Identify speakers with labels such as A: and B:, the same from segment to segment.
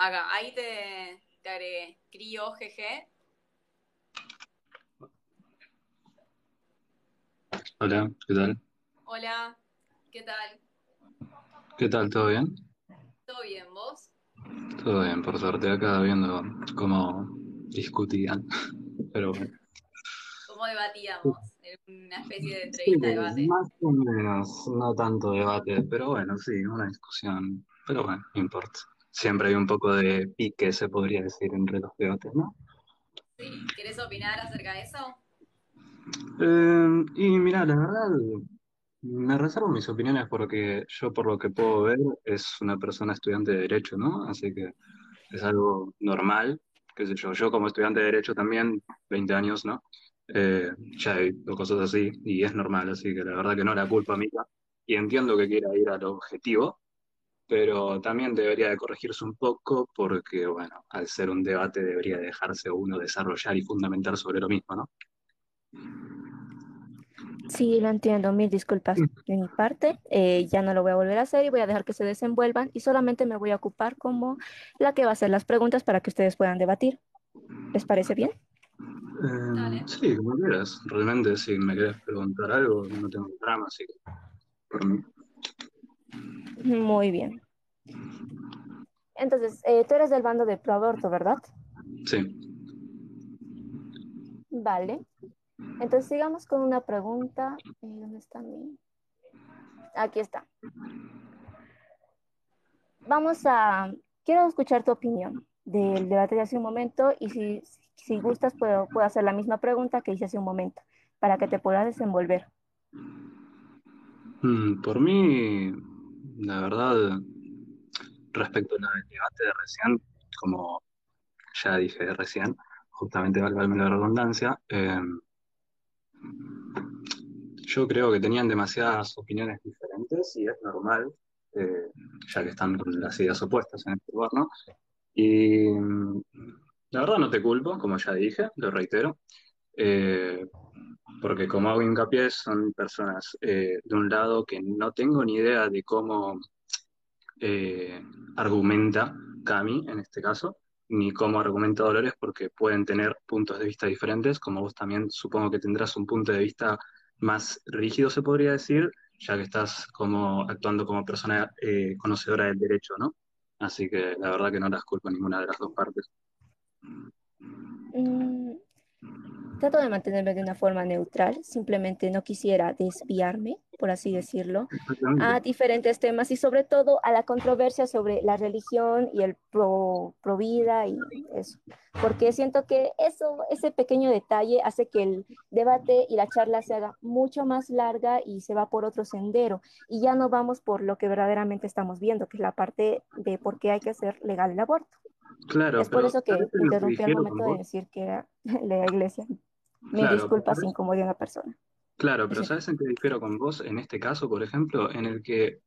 A: Acá, ahí te agregué. Crio GG.
B: Hola, ¿qué tal?
A: Hola, ¿qué tal?
B: ¿Qué tal? ¿Todo bien?
A: ¿Todo bien, vos?
B: Todo bien, por suerte acá viendo cómo discutían, pero bueno.
A: ¿Cómo debatíamos? En una especie de
B: Sí,
A: entrevista debate.
B: más o menos, no tanto debate, pero bueno, sí, una discusión, pero bueno, no importa. Siempre hay un poco de pique, se podría decir, entre los debates, ¿no?
A: Sí, ¿querés opinar acerca de eso?
B: Y mira, la verdad, me reservo mis opiniones porque yo, por lo que puedo ver, es una persona estudiante de Derecho, ¿no? Así que es algo normal, qué sé yo. Yo como estudiante de Derecho también, 20 años, ¿no? Ya he visto cosas así y es normal, así que la verdad que no la culpa mía. Y entiendo que quiera ir al objetivo, pero también debería de corregirse un poco porque, bueno, al ser un debate debería dejarse uno desarrollar y fundamentar sobre lo mismo, ¿no?
C: Sí, lo entiendo. Mil disculpas de mi parte. Ya no lo voy a volver a hacer y voy a dejar que se desenvuelvan y solamente me voy a ocupar como la que va a hacer las preguntas para que ustedes puedan debatir. ¿Les parece bien?
A: Dale.
B: Sí, como quieras. Realmente, si me querés preguntar algo, no tengo drama, así que por mí.
C: Muy bien. Entonces, tú eres del bando de pro aborto, ¿verdad?
B: Sí.
C: Vale. Entonces, sigamos con una pregunta. ¿Dónde está mi...? Aquí está. Vamos a... Quiero escuchar tu opinión del debate de hace un momento y si gustas puedo hacer la misma pregunta que hice hace un momento para que te puedas desenvolver.
B: Por mí, la verdad, respecto al debate de recién, como ya dije recién, justamente valga la redundancia, yo creo que tenían demasiadas opiniones diferentes y es normal, eh, ya que están con las ideas opuestas en este lugar, ¿no? Y la verdad no te culpo, como ya dije, lo reitero, eh, porque como hago hincapié, son personas de un lado que no tengo ni idea de cómo eh, argumenta Cami en este caso, ni cómo argumenta Dolores, porque pueden tener puntos de vista diferentes, como vos también supongo que tendrás un punto de vista más rígido, se podría decir, ya que estás como actuando como persona conocedora del derecho, ¿no? Así que la verdad que no las culpo ninguna de las dos partes.
C: Mm, Trato de mantenerme de una forma neutral, simplemente no quisiera desviarme, por así decirlo,
B: Exactamente.
C: a diferentes temas y sobre todo a la controversia sobre la religión y el pro vida y eso, porque siento que eso, ese pequeño detalle hace que el debate y la charla se haga mucho más larga y se va por otro sendero y ya no vamos por lo que verdaderamente estamos viendo, que es la parte de por qué hay que hacer legal el aborto.
B: Claro,
C: Es por
B: pero
C: eso que
B: ¿sabes en lo que
C: interrumpí al
B: difiero con
C: momento de
B: vos?
C: decir que era la iglesia. Mil
B: Claro, pero
C: disculpas si
B: ¿sabes?
C: incomodé a una persona.
B: Claro, pero
C: Decime.
B: ¿sabes en qué difiero con vos en este caso, por ejemplo, en el que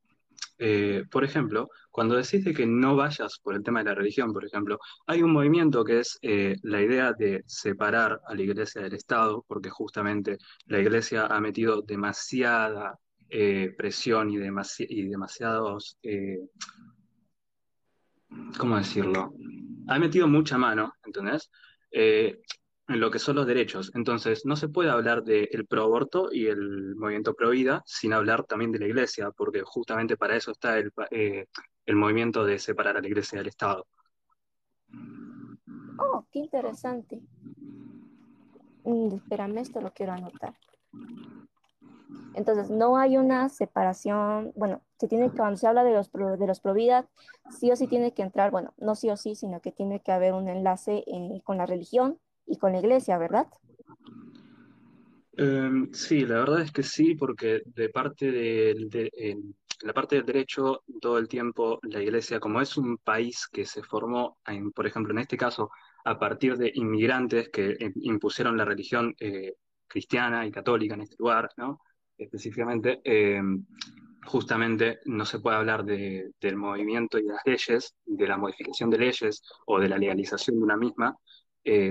B: por ejemplo, cuando decís de que no vayas por el tema de la religión, por ejemplo, hay un movimiento que es la idea de separar a la iglesia del Estado, porque justamente la iglesia ha metido demasiada presión y demasiados, ¿cómo decirlo? Ha metido mucha mano, ¿entendés? Eh, en lo que son los derechos. Entonces, no se puede hablar del pro-aborto y el movimiento pro-vida sin hablar también de la iglesia, porque justamente para eso está el movimiento de separar a la iglesia del Estado.
C: Oh, qué interesante. Espérame, esto lo quiero anotar. Entonces, no hay una separación, bueno, se tiene, cuando se habla de los Provida, sí o sí tiene que entrar, bueno, no sí o sí, sino que tiene que haber un enlace con la religión y con la iglesia, ¿verdad?
B: Sí, la verdad es que sí, porque de parte en la parte del derecho, todo el tiempo la Iglesia, como es un país que se formó, por ejemplo, en este caso, a partir de inmigrantes que impusieron la religión cristiana y católica en este lugar, ¿no? Específicamente, justamente no se puede hablar del movimiento y de las leyes, de la modificación de leyes o de la legalización de una misma,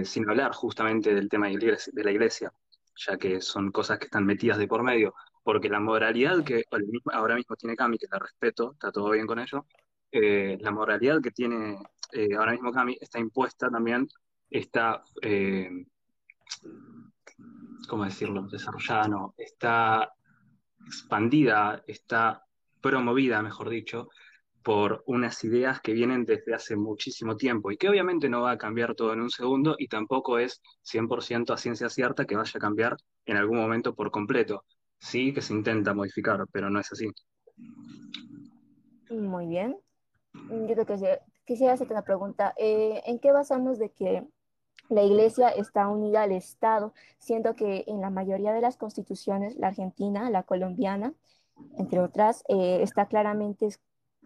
B: sin hablar justamente del tema de la iglesia, ya que son cosas que están metidas de por medio, porque la moralidad que ahora mismo tiene Cami, que la respeto, está todo bien con ello, la moralidad que tiene ahora mismo Cami está impuesta también, está, ¿cómo decirlo? Desarrollada, no, está expandida, está promovida, mejor dicho, por unas ideas que vienen desde hace muchísimo tiempo y que obviamente no va a cambiar todo en un segundo y tampoco es 100% a ciencia cierta que vaya a cambiar en algún momento por completo. Sí que se intenta modificar, pero no es así.
C: Muy bien. Yo creo que quisiera hacerte una pregunta. ¿En qué basamos de que la Iglesia está unida al Estado? Siento que en la mayoría de las constituciones, la argentina, la colombiana, entre otras, está claramente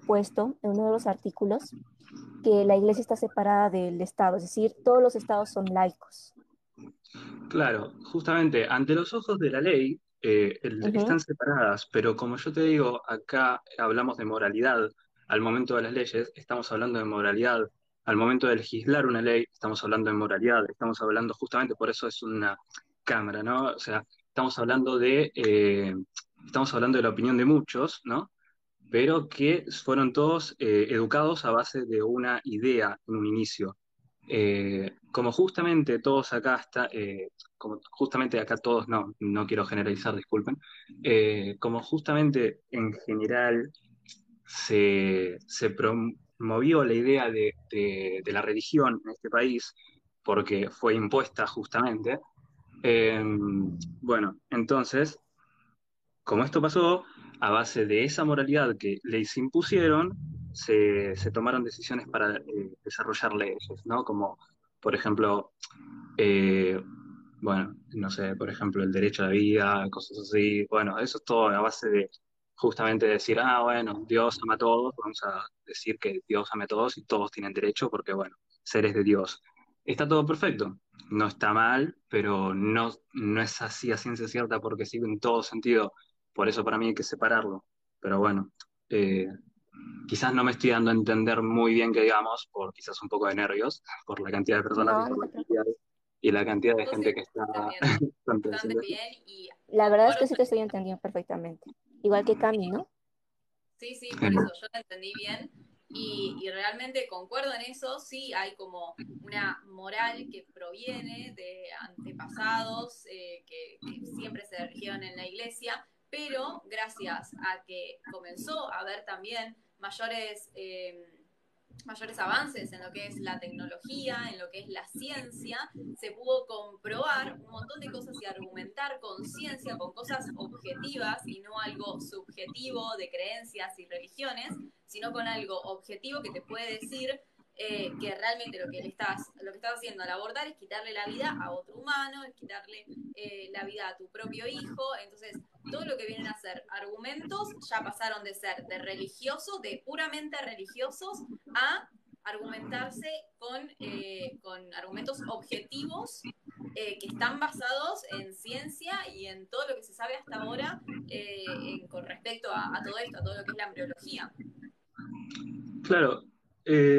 C: puesto en uno de los artículos que la Iglesia está separada del Estado, es decir, todos los estados son laicos.
B: Claro, justamente ante los ojos de la ley
C: Ujú.
B: están separadas, pero como yo te digo, acá hablamos de moralidad. Al momento de las leyes, estamos hablando de moralidad. Al momento de legislar una ley, estamos hablando de moralidad. Estamos hablando justamente, por eso es una cámara, ¿no? O sea, estamos hablando de la opinión de muchos, ¿no? Pero que fueron todos educados a base de una idea en un inicio. Como justamente todos acá como justamente acá todos, no, no quiero generalizar, disculpen, como justamente en general se promovió la idea de la religión en este país, porque fue impuesta justamente, eh, bueno, entonces como esto pasó, a base de esa moralidad que les impusieron, se tomaron decisiones para desarrollar leyes, ¿no? Como, por ejemplo, eh, bueno, no sé, por ejemplo, el derecho a la vida, cosas así. Bueno, eso es todo a base de justamente decir, ah, bueno, Dios ama a todos, vamos a decir que Dios ama a todos y todos tienen derecho porque, bueno, seres de Dios. Está todo perfecto, no está mal, pero no, no es así a ciencia cierta porque sí en todo sentido. Por eso para mí hay que separarlo. Pero bueno, eh, quizás no me estoy dando a entender muy bien que digamos, por quizás un poco de nervios, por la cantidad de personas
C: No, no te preocupes.
B: y la cantidad de
A: Yo
B: gente
A: sí
B: que está
A: entendiendo bastante
B: entendiendo esto.
A: bien y
C: La verdad es
A: concuerdo
C: que sí te estoy entendiendo perfectamente. Igual que Cami, ¿no?
A: Sí, sí, por eso yo lo entendí bien y realmente concuerdo en eso. Sí, hay como una moral que proviene de antepasados que siempre se erigieron en la iglesia, pero gracias a que comenzó a haber también mayores avances en lo que es la tecnología, en lo que es la ciencia, se pudo comprobar un montón de cosas y argumentar con ciencia, con cosas objetivas y no algo subjetivo de creencias y religiones, sino con algo objetivo que te puede decir que realmente lo que estás haciendo al abortar es quitarle la vida a otro humano, es quitarle la vida a tu propio hijo. Entonces, todo lo que vienen a ser argumentos ya pasaron de ser de religiosos, de puramente religiosos, a argumentarse con argumentos objetivos que están basados en ciencia y en todo lo que se sabe hasta ahora con respecto a todo esto, a todo lo que es la embriología.
B: Claro,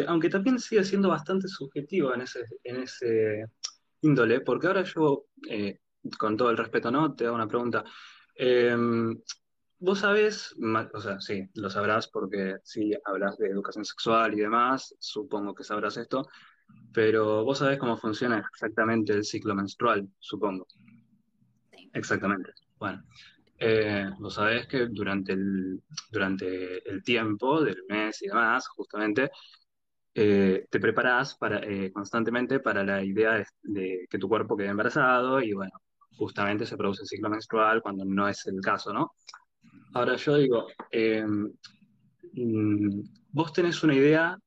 B: aunque también sigue siendo bastante subjetivo en ese índole, porque ahora yo, con todo el respeto, ¿no? Te hago una pregunta. Eh, Vos sabés, o sea, sí, lo sabrás porque sí hablas de educación sexual y demás, supongo que sabrás esto, pero vos sabés cómo funciona exactamente el ciclo menstrual, supongo.
A: Sí.
B: Exactamente. Bueno, vos sabés que durante el tiempo del mes y demás, justamente, te preparás constantemente para la idea de que tu cuerpo quede embarazado y bueno, justamente se produce el ciclo menstrual cuando no es el caso, ¿no? Ahora yo digo, vos tenés una idea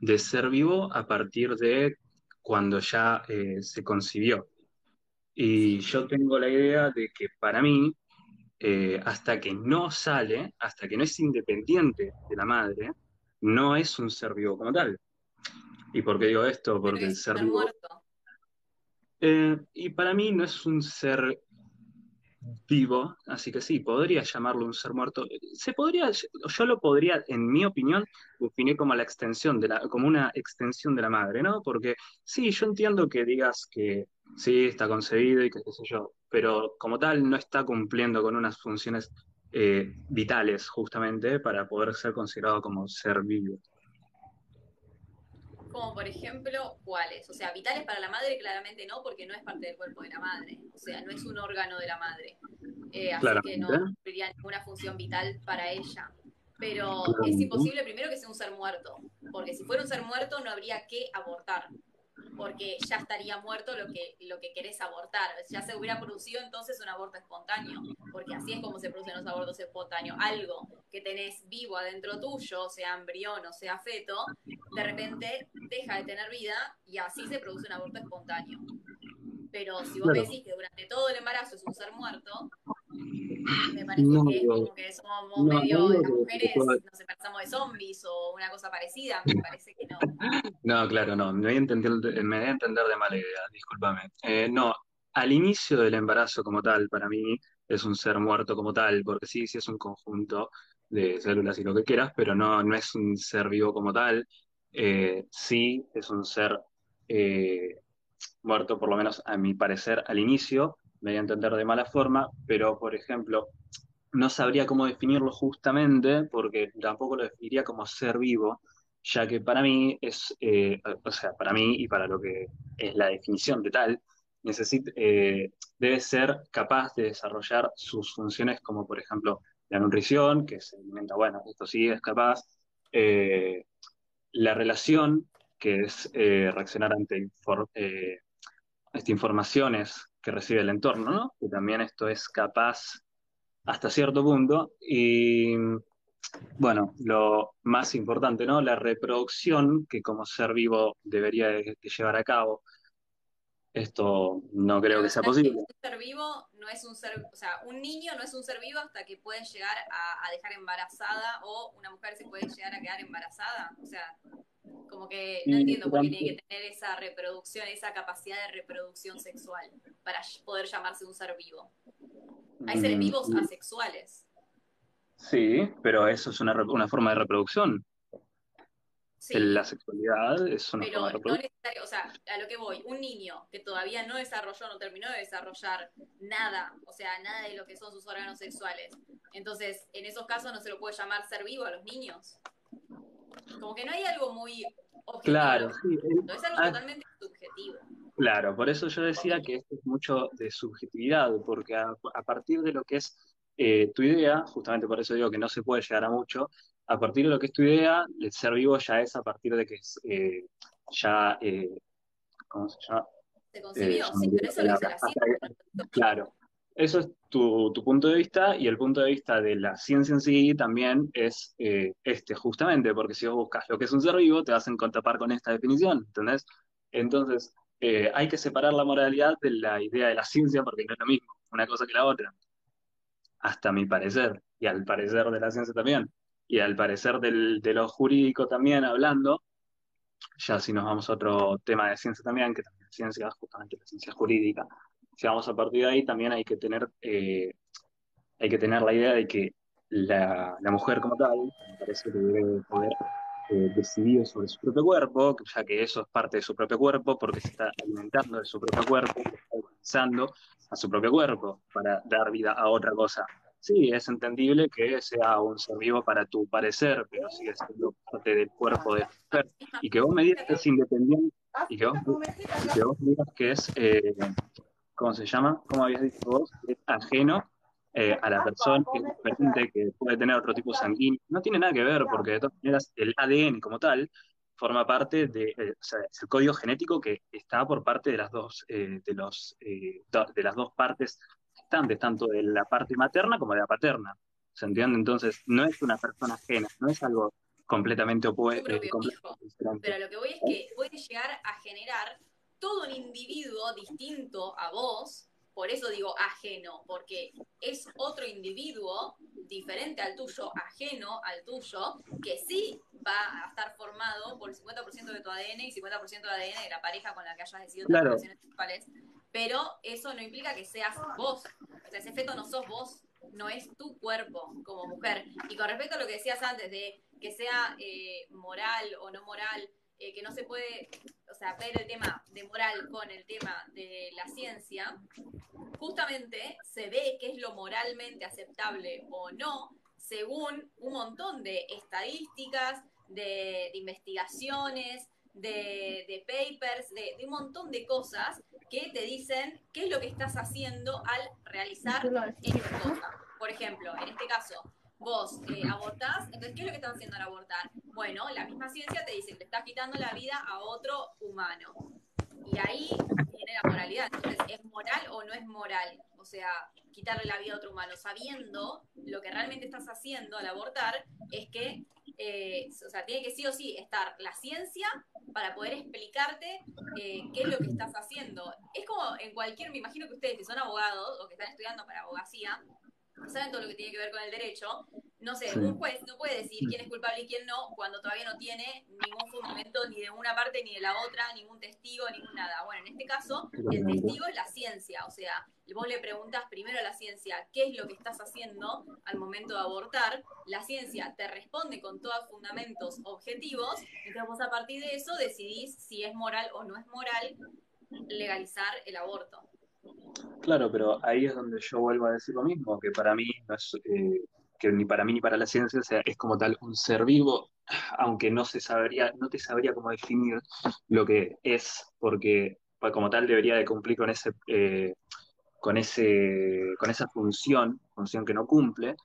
B: de ser vivo a partir de cuando ya se concibió. Y
A: Sí.
B: yo tengo la idea de que para mí, hasta que no sale, hasta que no es independiente de la madre, no es un ser vivo como tal. ¿Y por qué digo esto?
A: Pero
B: Porque el
A: es un
B: ser
A: ser
B: vivo,
A: muerto.
B: y para mí no es un ser vivo, así que sí, podría llamarlo un ser muerto. Yo lo podría, en mi opinión, definir como la extensión como una extensión de la madre, ¿no? Porque sí, yo entiendo que digas que sí, está concebido y que qué sé yo, pero como tal no está cumpliendo con unas funciones vitales justamente para poder ser considerado como ser vivo.
A: Como por ejemplo, ¿cuáles? O sea, vitales para la madre claramente no, porque no es parte del cuerpo de la madre. O sea, no es un órgano de la madre. Así que
B: Claramente,
A: no tendría ninguna función vital para ella. Pero es
B: claramente.
A: imposible primero que sea un ser muerto, porque si fuera un ser muerto no habría que abortar, porque ya estaría muerto lo que querés abortar. Ya se hubiera producido entonces un aborto espontáneo, porque así es como se producen los abortos espontáneos. Algo que tenés vivo adentro tuyo, sea embrión o sea feto, de repente deja de tener vida y así se produce un aborto espontáneo. Pero si vos me
B: Claro,
A: decís que durante todo el embarazo es un ser muerto, me parece
B: no
A: que es
B: digo,
A: como que somos
B: no
A: medio,
B: digo
A: las
B: que pueda.
A: mujeres nos embarazamos de zombies o una cosa parecida, me parece que no.
B: No, claro, no, me voy a entender de mala idea, discúlpame. No, al inicio del embarazo como tal, para mí es un ser muerto como tal, porque sí, sí es un conjunto de células y lo que quieras, pero no, no es un ser vivo como tal. Sí es un ser eh, muerto, por lo menos a mi parecer, al inicio, me voy a entender de mala forma, pero por ejemplo, no sabría cómo definirlo justamente, porque tampoco lo definiría como ser vivo, ya que para mí es, o sea, para mí y para lo que es la definición de tal, debe ser capaz de desarrollar sus funciones como, por ejemplo, la nutrición, que se alimenta, bueno, esto sí es capaz, eh, la relación, que es reaccionar ante informaciones que recibe el entorno, ¿no? Que también esto es capaz hasta cierto punto. Y bueno, lo más importante, ¿no? La reproducción que como ser vivo debería de llevar a cabo. Esto no creo
A: Pero
B: que
A: o
B: sea
A: sea que
B: posible.
A: un ser vivo no es un ser, o sea, un niño no es un ser vivo hasta que puede llegar a dejar embarazada o una mujer se puede llegar a quedar embarazada. O sea, como que no
B: Y
A: entiendo por qué tiene que tener esa reproducción, esa capacidad de reproducción sexual para poder llamarse un ser vivo. Hay seres
B: mm,
A: vivos asexuales.
B: sí, pero eso es una forma de reproducción. La
A: Sí,
B: sexualidad es una
A: pero
B: forma de
A: no
B: reproducción.
A: necesario, o sea, a lo que voy, un niño que todavía no desarrolló, no terminó de desarrollar nada, o sea, nada de lo que son sus órganos sexuales. Entonces, en esos casos no se lo puede llamar ser vivo a los niños. Como que no hay algo muy objetivo en lo
B: Claro,
A: que
B: sí.
A: es algo
B: Ah,
A: totalmente subjetivo.
B: claro, por eso yo decía que esto es mucho de subjetividad, porque a partir de lo que es tu idea, justamente por eso digo que no se puede llegar a mucho, a partir de lo que es tu idea, el ser vivo ya es a partir de que es ya, ¿cómo se llama?
A: Se concibió,
B: Ya me
A: sí,
B: olvidé
A: pero
B: la
A: eso lo dice
B: palabra.
A: la ciencia. No lo digo yo.
B: Claro, eso es tu punto de vista y el punto de vista de la ciencia en sí también es justamente, porque si vos buscas lo que es un ser vivo, te vas a encontrar con esta definición, ¿entendés? Entonces, hay que separar la moralidad de la idea de la ciencia porque no es lo mismo, una cosa que la otra, hasta mi parecer, y al parecer de la ciencia también, y al parecer de lo jurídico también hablando, ya si nos vamos a otro tema de ciencia también, que también es ciencia, justamente la ciencia jurídica, si vamos a partir de ahí, también hay que tener la idea de que la mujer como tal, me parece que debe poder decidir sobre su propio cuerpo, ya que eso es parte de su propio cuerpo, porque se está alimentando de su propio cuerpo, se está utilizando a su propio cuerpo para dar vida a otra cosa. Sí, es entendible que sea un ser vivo para tu parecer, pero sigue siendo parte del cuerpo de la mujer. Y que vos me digas que es independiente, y que vos me digas que es, ¿cómo se llama? ¿Cómo habías dicho vos? Que es ajeno a la persona, que es diferente, que puede tener otro tipo sanguíneo. No tiene nada que ver, porque de todas maneras el ADN como tal forma parte o sea, es el código genético que está por parte de las dos, de las dos partes gestantes, tanto de la parte materna como de la paterna. ¿Se entiende? Entonces, no es una persona ajena, no es algo completamente
A: Tu propio hijo.
B: completamente diferente.
A: Pero lo que voy es que puede llegar a generar todo un individuo distinto a vos, por eso digo ajeno, porque es otro individuo diferente al tuyo, ajeno al tuyo, que sí va a estar formado por el 50% de tu ADN y 50% de ADN de la pareja con la que hayas decidido tener
B: Claro,
A: relaciones sexuales, pero eso no implica que seas vos. O sea, ese feto no sos vos, no es tu cuerpo como mujer. Y con respecto a lo que decías antes de que sea moral o no moral, que no se puede, o sea, ver el tema de moral con el tema de la ciencia, justamente se ve qué es lo moralmente aceptable o no, según un montón de estadísticas, de investigaciones, de papers, de un montón de cosas que te dicen qué es lo que estás haciendo al realizar X cosa. Por ejemplo, en este caso, vos abortás, entonces, ¿qué es lo que estás haciendo al abortar? Bueno, la misma ciencia te dice que le estás quitando la vida a otro humano. Y ahí viene la moralidad. Entonces, ¿es moral o no es moral? O sea, quitarle la vida a otro humano, sabiendo lo que realmente estás haciendo al abortar, es que, o sea, tiene que sí o sí estar la ciencia para poder explicarte qué es lo que estás haciendo. Es como en cualquier, me imagino que ustedes que son abogados o que están estudiando para abogacía, saben todo lo que tiene que ver con el derecho. No sé,
B: Sí.
A: un juez no puede decir quién es culpable y quién no cuando todavía no tiene ningún fundamento ni de una parte ni de la otra, ningún testigo, ningún nada. Bueno, en este caso, el testigo es la ciencia. O sea, vos le preguntás primero a la ciencia qué es lo que estás haciendo al momento de abortar. La ciencia te responde con todos fundamentos objetivos. Entonces vos a partir de eso decidís si es moral o no es moral legalizar el aborto.
B: Claro, pero ahí es donde yo vuelvo a decir lo mismo, que para mí no es, que ni para mí ni para la ciencia, o sea, es como tal un ser vivo, aunque no te sabría cómo definir lo que es, porque pues, como tal debería de cumplir con esa función que no cumple,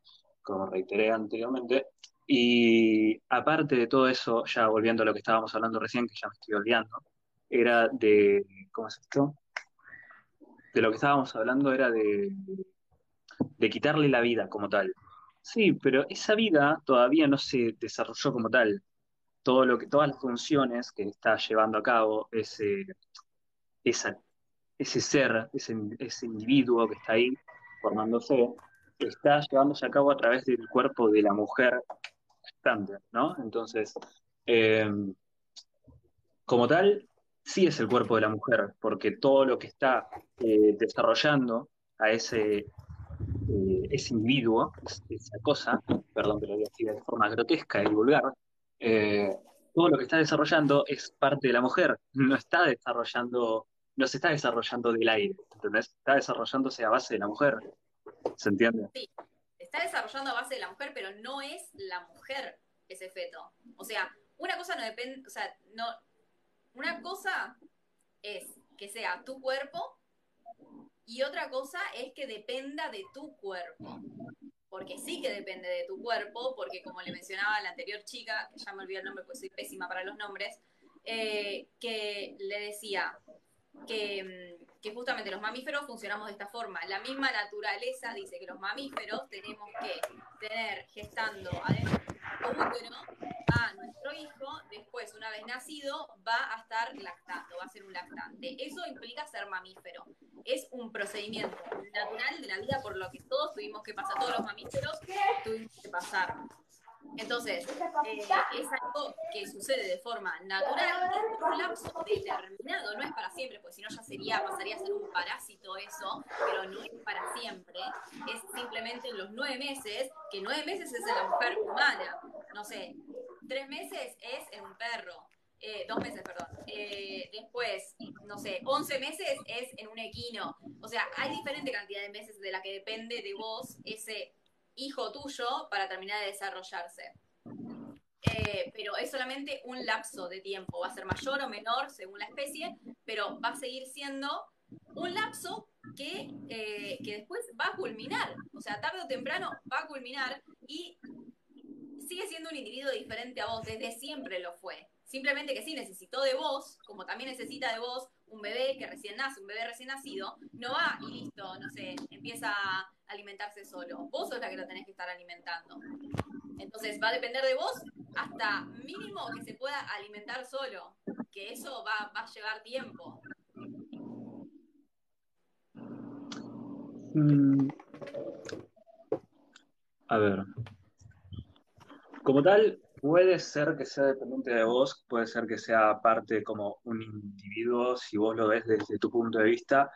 B: como reiteré anteriormente. Y aparte de todo eso, ya volviendo a lo que estábamos hablando recién, que ya me estoy olvidando, era de, ¿cómo es esto? De lo que estábamos hablando era de quitarle la vida como tal. Sí, pero esa vida todavía no se desarrolló como tal. Todas las funciones que está llevando a cabo esa, ese ser, ese individuo que está ahí formándose, está llevándose a cabo a través del cuerpo de la mujer gestante, ¿no? Entonces, eh, como tal, sí es el cuerpo de la mujer, porque todo lo que está desarrollando a ese individuo, esa cosa, perdón que lo diga así de forma grotesca y vulgar, eh, todo lo que está desarrollando es parte de la mujer, no se está desarrollando del aire, ¿entendés? Está desarrollándose a base de la mujer, ¿se entiende?
A: Sí, está desarrollando a base de la mujer, pero no es la mujer ese feto. O sea, una cosa no depende, o sea, no, una cosa es que sea tu cuerpo y otra cosa es que dependa de tu cuerpo. Porque sí que depende de tu cuerpo, porque como le mencionaba la anterior chica, que ya me olvidé el nombre porque soy pésima para los nombres, que le decía que justamente los mamíferos funcionamos de esta forma. La misma naturaleza dice que los mamíferos tenemos que tener gestando adentro de nuestro útero a nuestro hijo, después una vez nacido va a estar lactando, va a ser un lactante. Eso implica ser mamífero. Es un procedimiento natural de la vida por lo que todos tuvimos que pasar, todos los mamíferos tuvimos que pasar. Entonces, es algo que sucede de forma natural y por un lapso determinado, no es para siempre, porque si no ya pasaría a ser un parásito eso, pero no es para siempre, es simplemente en los 9 meses, que 9 meses es en la mujer humana, no sé, 3 meses es en un perro, 2 meses, perdón, después, no sé, 11 meses es en un equino, o sea, hay diferente cantidad de meses de la que depende de vos ese hijo tuyo para terminar de desarrollarse. Pero es solamente un lapso de tiempo, va a ser mayor o menor según la especie, pero va a seguir siendo un lapso que después va a culminar, o sea, tarde o temprano va a culminar y sigue siendo un individuo diferente a vos, desde siempre lo fue. Simplemente que sí, necesitó de vos, como también necesita de vos un bebé que recién nace, un bebé recién nacido, no va y listo, no sé, empieza a alimentarse solo. Vos sos la que lo tenés que estar alimentando. Entonces va a depender de vos hasta mínimo que se pueda alimentar solo, que eso va a llevar tiempo.
B: A ver, como tal, puede ser que sea dependiente de vos, puede ser que sea parte como un individuo, si vos lo ves desde tu punto de vista,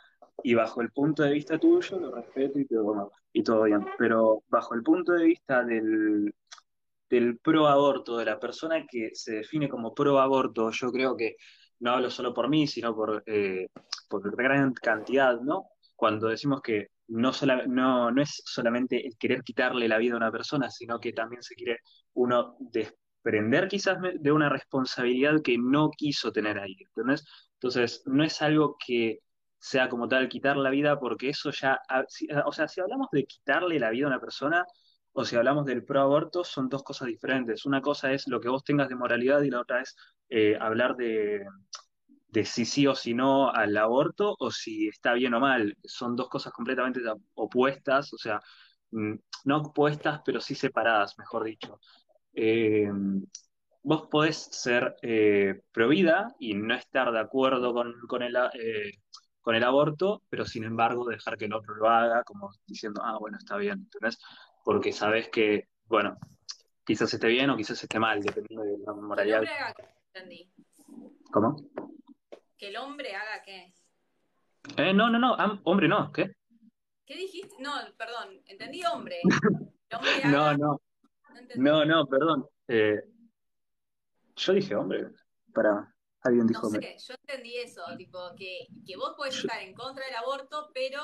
B: y bajo el punto de vista tuyo lo respeto y todo bien. Pero bajo el punto de vista del pro aborto, de la persona que se define como pro aborto, yo creo que no hablo solo por mí, sino por gran cantidad, ¿no? Cuando decimos que no es solamente el querer quitarle la vida a una persona, sino que también se quiere uno desprender quizás de una responsabilidad que no quiso tener ahí, ¿entendés? Entonces, no es algo que sea como tal quitar la vida, porque eso ya, o sea, si hablamos de quitarle la vida a una persona, o si hablamos del pro aborto, son dos cosas diferentes. Una cosa es lo que vos tengas de moralidad y la otra es hablar de si sí o si no al aborto o si está bien o mal. Son dos cosas completamente opuestas, o sea, mm, no opuestas, pero sí separadas, mejor dicho. Eh, Vos podés ser pro vida y no estar de acuerdo con el aborto, pero sin embargo dejar que el otro lo haga, como diciendo, ah, bueno, está bien, ¿entendés? Porque sabés que, bueno, quizás esté bien o quizás esté mal, dependiendo de la
A: Que el
B: moralidad.
A: hombre haga qué, entendí.
B: ¿Cómo?
A: Que el hombre haga qué.
B: No, no, no, hombre, no, ¿qué?
A: ¿Qué dijiste? No, perdón, entendí hombre. El hombre
B: No,
A: haga,
B: no,
A: no entendí.
B: no, no, perdón. Yo dije hombre, para, alguien
A: No
B: dijo
A: sé,
B: hombre.
A: yo entendí eso, tipo, que vos podés estar en contra del aborto, pero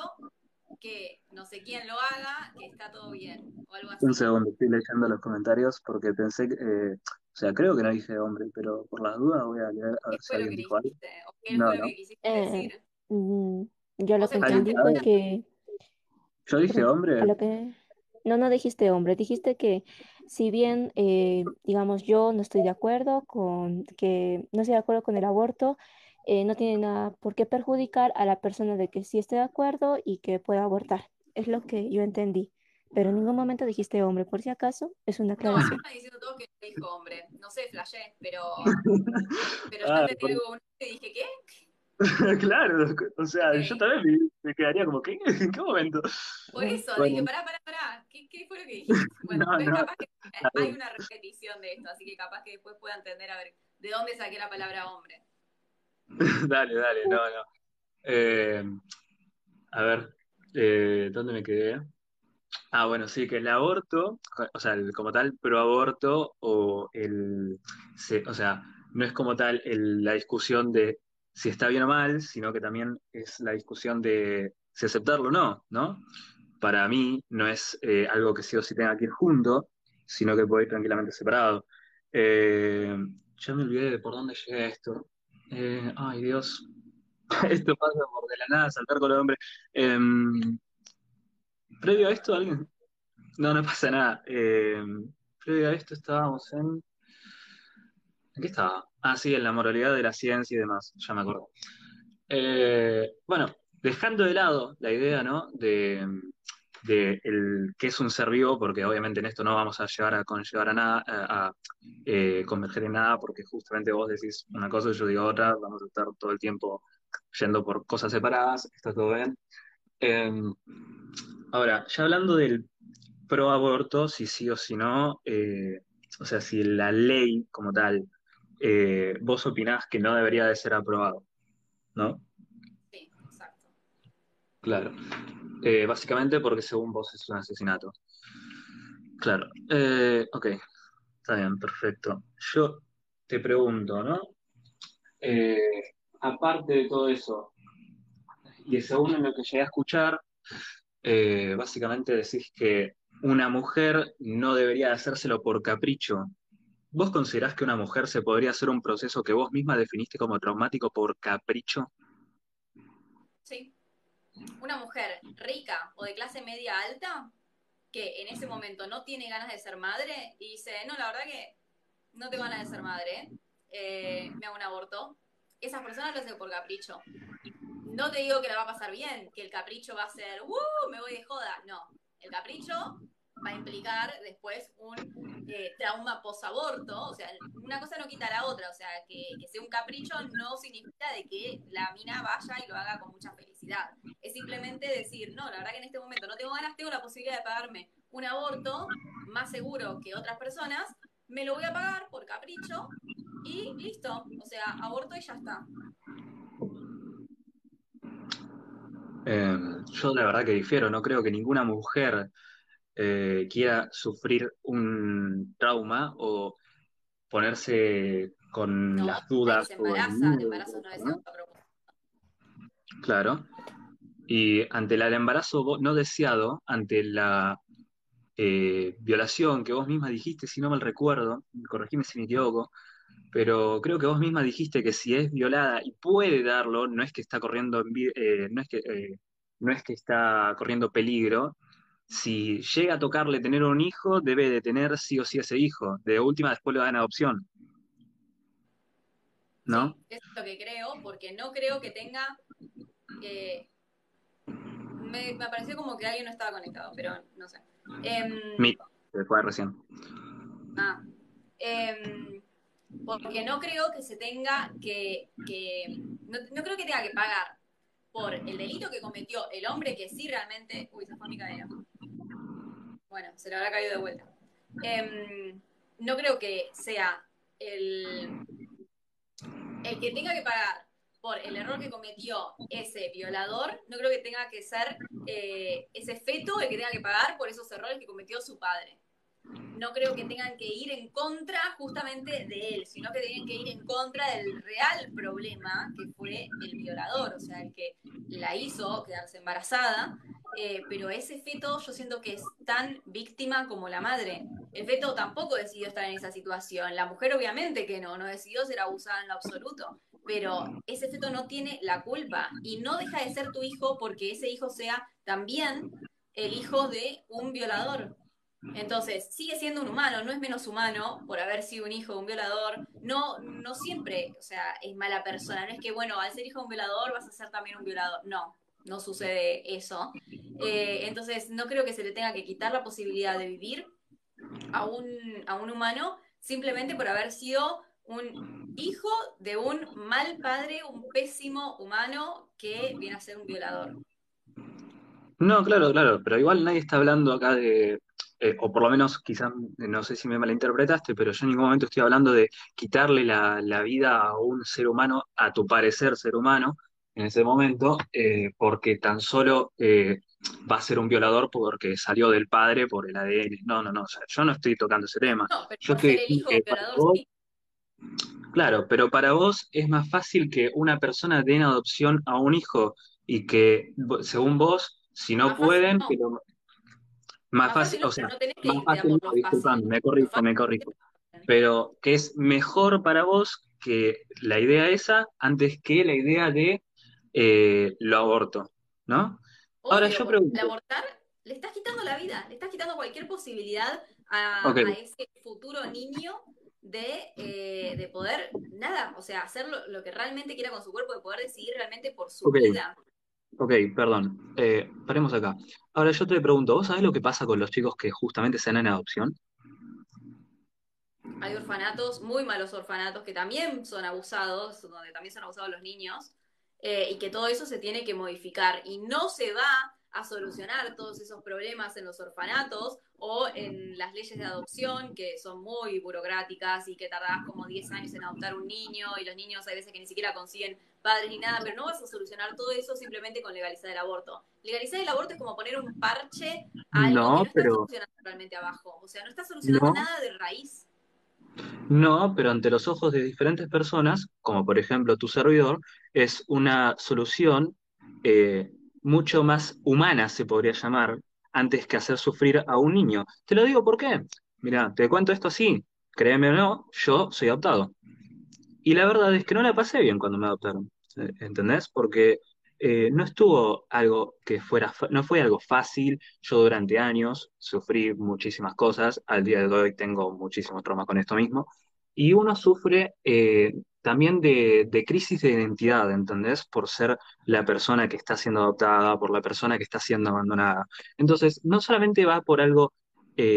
A: que no sé quién lo haga, que está todo bien, o algo
B: Un
A: así.
B: segundo, estoy leyendo los comentarios porque pensé que, o sea, creo que no dije hombre, pero por las dudas voy a leer a
A: ¿Qué
B: ver si
A: fue lo
B: alguien
A: que
B: dijo algo.
A: dijiste? ¿O qué
B: No,
A: fue lo
B: no.
A: que quisiste
C: Eh,
A: decir?
C: mm, yo lo
A: ¿Vos
C: que
B: ¿Alguien
C: entendí
A: escuchaste
C: fue
B: sabe?
A: bien?
C: que,
B: Yo dije
C: a
B: hombre.
C: lo que, no, no dijiste hombre, dijiste que si bien, digamos, yo no estoy de acuerdo con, que no estoy de acuerdo con el aborto, no tiene nada por qué perjudicar a la persona de que sí esté de acuerdo y que pueda abortar. Es lo que yo entendí. Pero en ningún momento dijiste hombre, por si acaso, es una
A: No, acá
C: aclaración.
A: están diciendo todos que no dijo hombre. No sé, flashé, pero yo
B: Ah,
A: entendí algo bonito y dije, ¿qué?
B: claro, o sea, yo
A: Ok.
B: también me quedaría como, ¿qué? ¿En qué momento?
A: Por eso dije,
B: Bueno,
A: pará. ¿Qué fue lo que dijiste? Bueno,
B: no,
A: pues
B: no,
A: capaz que
B: está
A: hay
B: bien.
A: una repetición de esto, así que capaz que después pueda entender a ver de dónde saqué la palabra hombre.
B: Dale, dale, no, no. Eh, a ver, ¿dónde me quedé? Ah, bueno, sí, que el aborto, o sea, como tal, pro aborto o sea, no es como tal la discusión de si está bien o mal, sino que también es la discusión de si aceptarlo o no, ¿no? Para mí no es algo que sí o sí tenga que ir junto, sino que puede ir tranquilamente separado. Eh, ya me olvidé de por dónde llega esto. Ay, Dios, esto pasa por de la nada, saltar con el hombre. Previo a esto, alguien. No, no pasa nada. Previo a esto estábamos en. ¿En qué estaba? Ah, sí, en la moralidad de la ciencia y demás, ya me acuerdo. Bueno, dejando de lado la idea, ¿no? De el qué es un ser vivo, porque obviamente en esto no vamos a llegar a conllevar a nada, converger en nada, porque justamente vos decís una cosa y yo digo otra, vamos a estar todo el tiempo yendo por cosas separadas, está todo bien. Eh, Ahora, ya hablando del pro aborto, si sí o si no, o sea, si la ley como tal, vos opinás que no debería de ser aprobado, ¿no?
A: Sí, exacto.
B: Claro. Básicamente porque según vos es un asesinato. Claro. Ok, está bien, perfecto. Yo te pregunto, ¿no? Eh, Aparte de todo eso, y según en lo que llegué a escuchar, básicamente decís que una mujer no debería de hacérselo por capricho. ¿Vos considerás que una mujer se podría hacer un proceso que vos misma definiste como traumático por capricho?
A: Sí. Una mujer rica o de clase media alta que en ese momento no tiene ganas de ser madre y dice, no, la verdad que no tengo ganas de ser madre, me hago un aborto. Esas personas lo hacen por capricho. No te digo que la va a pasar bien, que el capricho va a ser, me voy de joda. No, el capricho va a implicar después un trauma posaborto, o sea, una cosa no quita la otra, o sea, que sea un capricho no significa de que la mina vaya y lo haga con mucha felicidad. Es simplemente decir, no, la verdad que en este momento no tengo ganas, tengo la posibilidad de pagarme un aborto más seguro que otras personas, me lo voy a pagar por capricho y listo, o sea, aborto y ya está.
B: Yo la verdad que difiero, no creo que ninguna mujer quiera sufrir un trauma o ponerse con
A: No,
B: las
A: nadie
B: dudas
A: se
B: o el
A: embaraza, el
B: miedo,
A: embarazo no es
B: ¿no?
A: deseado a propósito.
B: Claro. Y ante el embarazo no deseado, ante la violación que vos misma dijiste, si no mal recuerdo, corregime si me equivoco, pero creo que vos misma dijiste que si es violada y puede darlo, no es que está corriendo, no es que está corriendo peligro. Si llega a tocarle tener un hijo, debe de tener sí o sí ese hijo. De última, después lo dan en adopción, ¿no?
A: Sí, eso es lo que creo, porque no creo que tenga... eh, me pareció como que alguien no estaba conectado, pero no sé.
B: Mi,
A: Em,
B: después recién.
A: ah, em, porque no creo que se tenga no creo que tenga que pagar por el delito que cometió el hombre que sí realmente... Uy, se fue mi cadena. Bueno, se le habrá caído de vuelta. No creo que sea el, el que tenga que pagar por el error que cometió ese violador, no creo que tenga que ser ese feto el que tenga que pagar por esos errores que cometió su padre. No creo que tengan que ir en contra justamente de él, sino que tienen que ir en contra del real problema que fue el violador, o sea, el que la hizo quedarse embarazada, pero ese feto yo siento que es tan víctima como la madre. El feto tampoco decidió estar en esa situación, la mujer obviamente que no decidió ser abusada en lo absoluto, pero ese feto no tiene la culpa y no deja de ser tu hijo porque ese hijo sea también el hijo de un violador. Entonces, sigue siendo un humano, no es menos humano por haber sido un hijo de un violador. No siempre, o sea, es mala persona. No es que, bueno, al ser hijo de un violador vas a ser también un violador. No sucede eso. Entonces, no creo que se le tenga que quitar la posibilidad de vivir a un humano simplemente por haber sido un hijo de un mal padre, un pésimo humano que viene a ser un violador.
B: No, claro, claro, pero igual nadie está hablando acá de, o por lo menos quizás, no sé si me malinterpretaste, pero yo en ningún momento estoy hablando de quitarle la vida a un ser humano, a tu parecer ser humano, en ese momento, porque tan solo va a ser un violador porque salió del padre por el ADN. No, no, no, o sea, yo no estoy tocando ese tema.
A: No, pero
B: Yo
A: por
B: estoy
A: ser el
B: diciendo
A: hijo de
B: que
A: un
B: para
A: violador,
B: vos,
A: sí.
B: claro, pero para vos es más fácil que una persona dé en adopción a un hijo y que, según vos, si no
A: Más fácil
B: pueden, que
A: no.
B: lo, más
A: Más
B: fácil,
A: fácil no,
B: o
A: pero
B: sea,
A: no tenés que
B: más
A: irte a
B: fácil,
A: por
B: no,
A: lo
B: disculpame,
A: fácil.
B: me
A: Lo
B: corrijo,
A: fácil
B: me corrijo, pero que es mejor para vos que la idea esa antes que la idea de lo aborto, ¿no? Ahora
A: obvio,
B: yo
A: porque al
B: pregunto,
A: abortar le estás quitando la vida, le estás quitando cualquier posibilidad
B: ok,
A: a ese futuro niño de poder, nada, o sea, hacer lo que realmente quiera con su cuerpo, de poder decidir realmente por su
B: ok,
A: vida.
B: ok, perdón, paremos acá. Ahora yo te pregunto, ¿vos sabés lo que pasa con los chicos que justamente se dan en adopción?
A: Hay orfanatos, muy malos orfanatos, que también son abusados, donde también son abusados los niños, y que todo eso se tiene que modificar. Y no se va a solucionar todos esos problemas en los orfanatos o en las leyes de adopción, que son muy burocráticas y que tardás como 10 años en adoptar un niño, y los niños hay veces que ni siquiera consiguen padres ni nada, pero no vas a solucionar todo eso simplemente con legalizar el aborto. Legalizar el aborto es como poner un parche a algo que
B: No,
A: no está
B: pero
A: solucionando realmente abajo, o sea, no está solucionando
B: no.
A: nada de raíz.
B: No, pero ante los ojos de diferentes personas, como por ejemplo tu servidor, es una solución eh, mucho más humana, se podría llamar, antes que hacer sufrir a un niño. Te lo digo por qué. Mira, te cuento esto así, créeme o no, yo soy adoptado. Y la verdad es que no la pasé bien cuando me adoptaron, ¿entendés? Porque no estuvo algo que fuera, no fue algo fácil. Yo durante años sufrí muchísimas cosas, al día de hoy tengo muchísimos traumas con esto mismo, y uno sufre también de crisis de identidad, ¿entendés? Por ser la persona que está siendo adoptada, por la persona que está siendo abandonada. Entonces, no solamente va por algo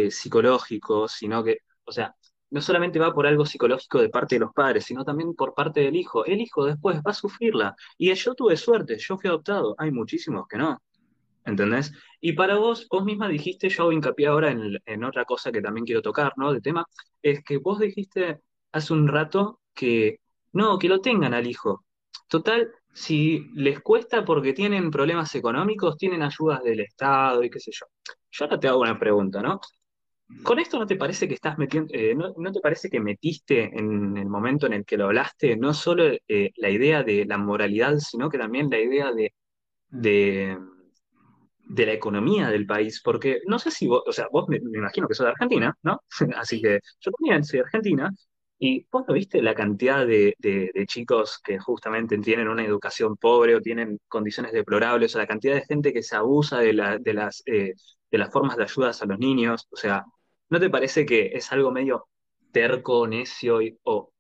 B: psicológico, sino que, o sea, no solamente va por algo psicológico de parte de los padres, sino también por parte del hijo. El hijo después va a sufrirla. Y yo tuve suerte, yo fui adoptado. Hay muchísimos que no, ¿entendés? Y para vos, vos misma dijiste, yo hago hincapié ahora en otra cosa que también quiero tocar, ¿no? De tema, es que vos dijiste hace un rato que no, que lo tengan al hijo. Total, si les cuesta porque tienen problemas económicos, tienen ayudas del Estado y qué sé yo. Yo ahora te hago una pregunta, ¿no? con esto no te parece que estás metiendo, no te parece que metiste en el momento en el que lo hablaste, no solo la idea de la moralidad, sino que también la idea de, de la economía del país? Porque no sé si vos, o sea, vos me imagino que sos de Argentina, ¿no? Así
A: Sí.
B: que yo también soy de Argentina. ¿Y vos no viste la cantidad de chicos que justamente tienen una educación pobre o tienen condiciones deplorables, o la cantidad de gente que se abusa de las formas de ayudas a los niños? O sea, ¿no te parece que es algo medio terco, necio o,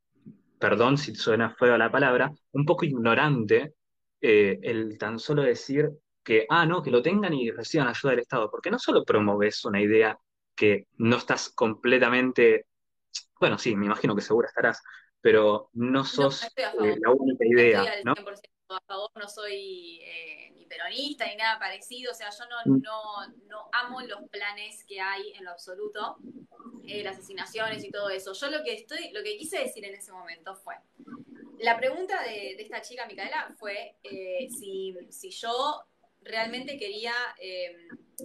B: perdón si suena feo la palabra, un poco ignorante el tan solo decir que, no, que lo tengan y reciban ayuda del Estado? Porque no solo promoves una idea que no estás completamente, bueno, sí, me imagino que segura estarás, pero no
A: No, no
B: sos
A: estoy a favor.
B: la única
A: No estoy
B: idea,
A: al
B: ¿no?
A: 100% a favor, no soy ni peronista ni nada parecido, o sea, yo
B: Mm.
A: no amo los planes que hay en lo absoluto, las asignaciones y todo eso. Yo lo que quise decir en ese momento fue, la pregunta de esta chica, Micaela, fue si yo realmente quería,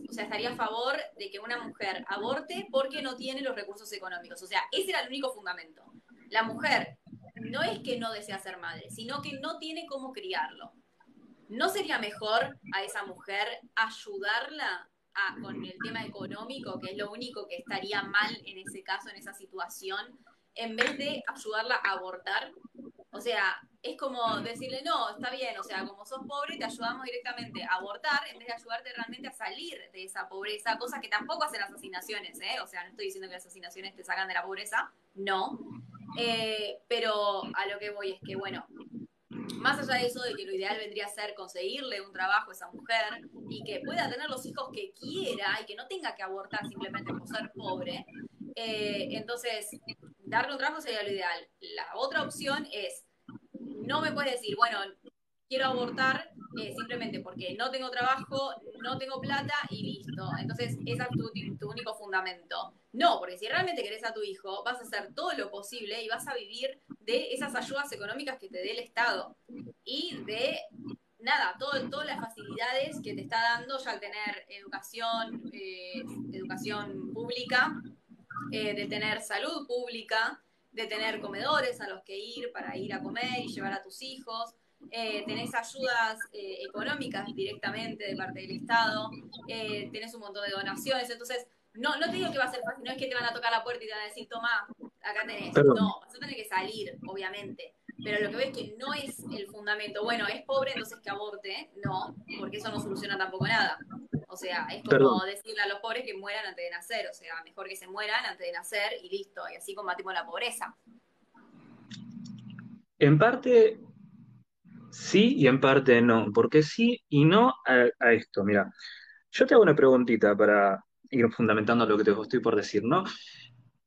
A: o sea, estaría a favor de que una mujer aborte porque no tiene los recursos económicos. O sea, ese era el único fundamento. La mujer no es que no desea ser madre, sino que no tiene cómo criarlo. ¿No sería mejor a esa mujer ayudarla con el tema económico, que es lo único que estaría mal en ese caso, en esa situación, en vez de ayudarla a abortar? O sea, es como decirle, no, está bien, o sea, como sos pobre, te ayudamos directamente a abortar en vez de ayudarte realmente a salir de esa pobreza, cosa que tampoco hacen las asignaciones, ¿eh? O sea, no estoy diciendo que las asignaciones te sacan de la pobreza, no. Pero a lo que voy es que, bueno, más allá de eso, de que lo ideal vendría a ser conseguirle un trabajo a esa mujer y que pueda tener los hijos que quiera y que no tenga que abortar simplemente por ser pobre, entonces darle un trabajo sería lo ideal. La otra opción es, no me puedes decir, bueno, quiero abortar simplemente porque no tengo trabajo, no tengo plata y listo. Entonces, ese es tu único fundamento. No, porque si realmente querés a tu hijo, vas a hacer todo lo posible y vas a vivir de esas ayudas económicas que te dé el Estado y de nada, todas las facilidades que te está dando ya al tener educación pública, de tener salud pública, de tener comedores a los que ir para ir a comer y llevar a tus hijos, tenés ayudas económicas directamente de parte del Estado, tenés un montón de donaciones, entonces no te digo que va a ser fácil, no es que te van a tocar la puerta y te van a decir, toma, acá tenés,
B: Perdón,
A: no, vas a tener que salir, obviamente, pero lo que ves que no es el fundamento, bueno, es pobre, entonces que aborte, no, porque eso no soluciona tampoco nada. O sea, es como
B: perdón.
A: decirle a los pobres que mueran antes de nacer. O sea, mejor que se mueran antes de nacer y listo. Y así combatimos la pobreza.
B: En parte sí y en parte no, porque sí y no a esto. Mira, yo te hago una preguntita para ir fundamentando lo que te estoy por decir, ¿no?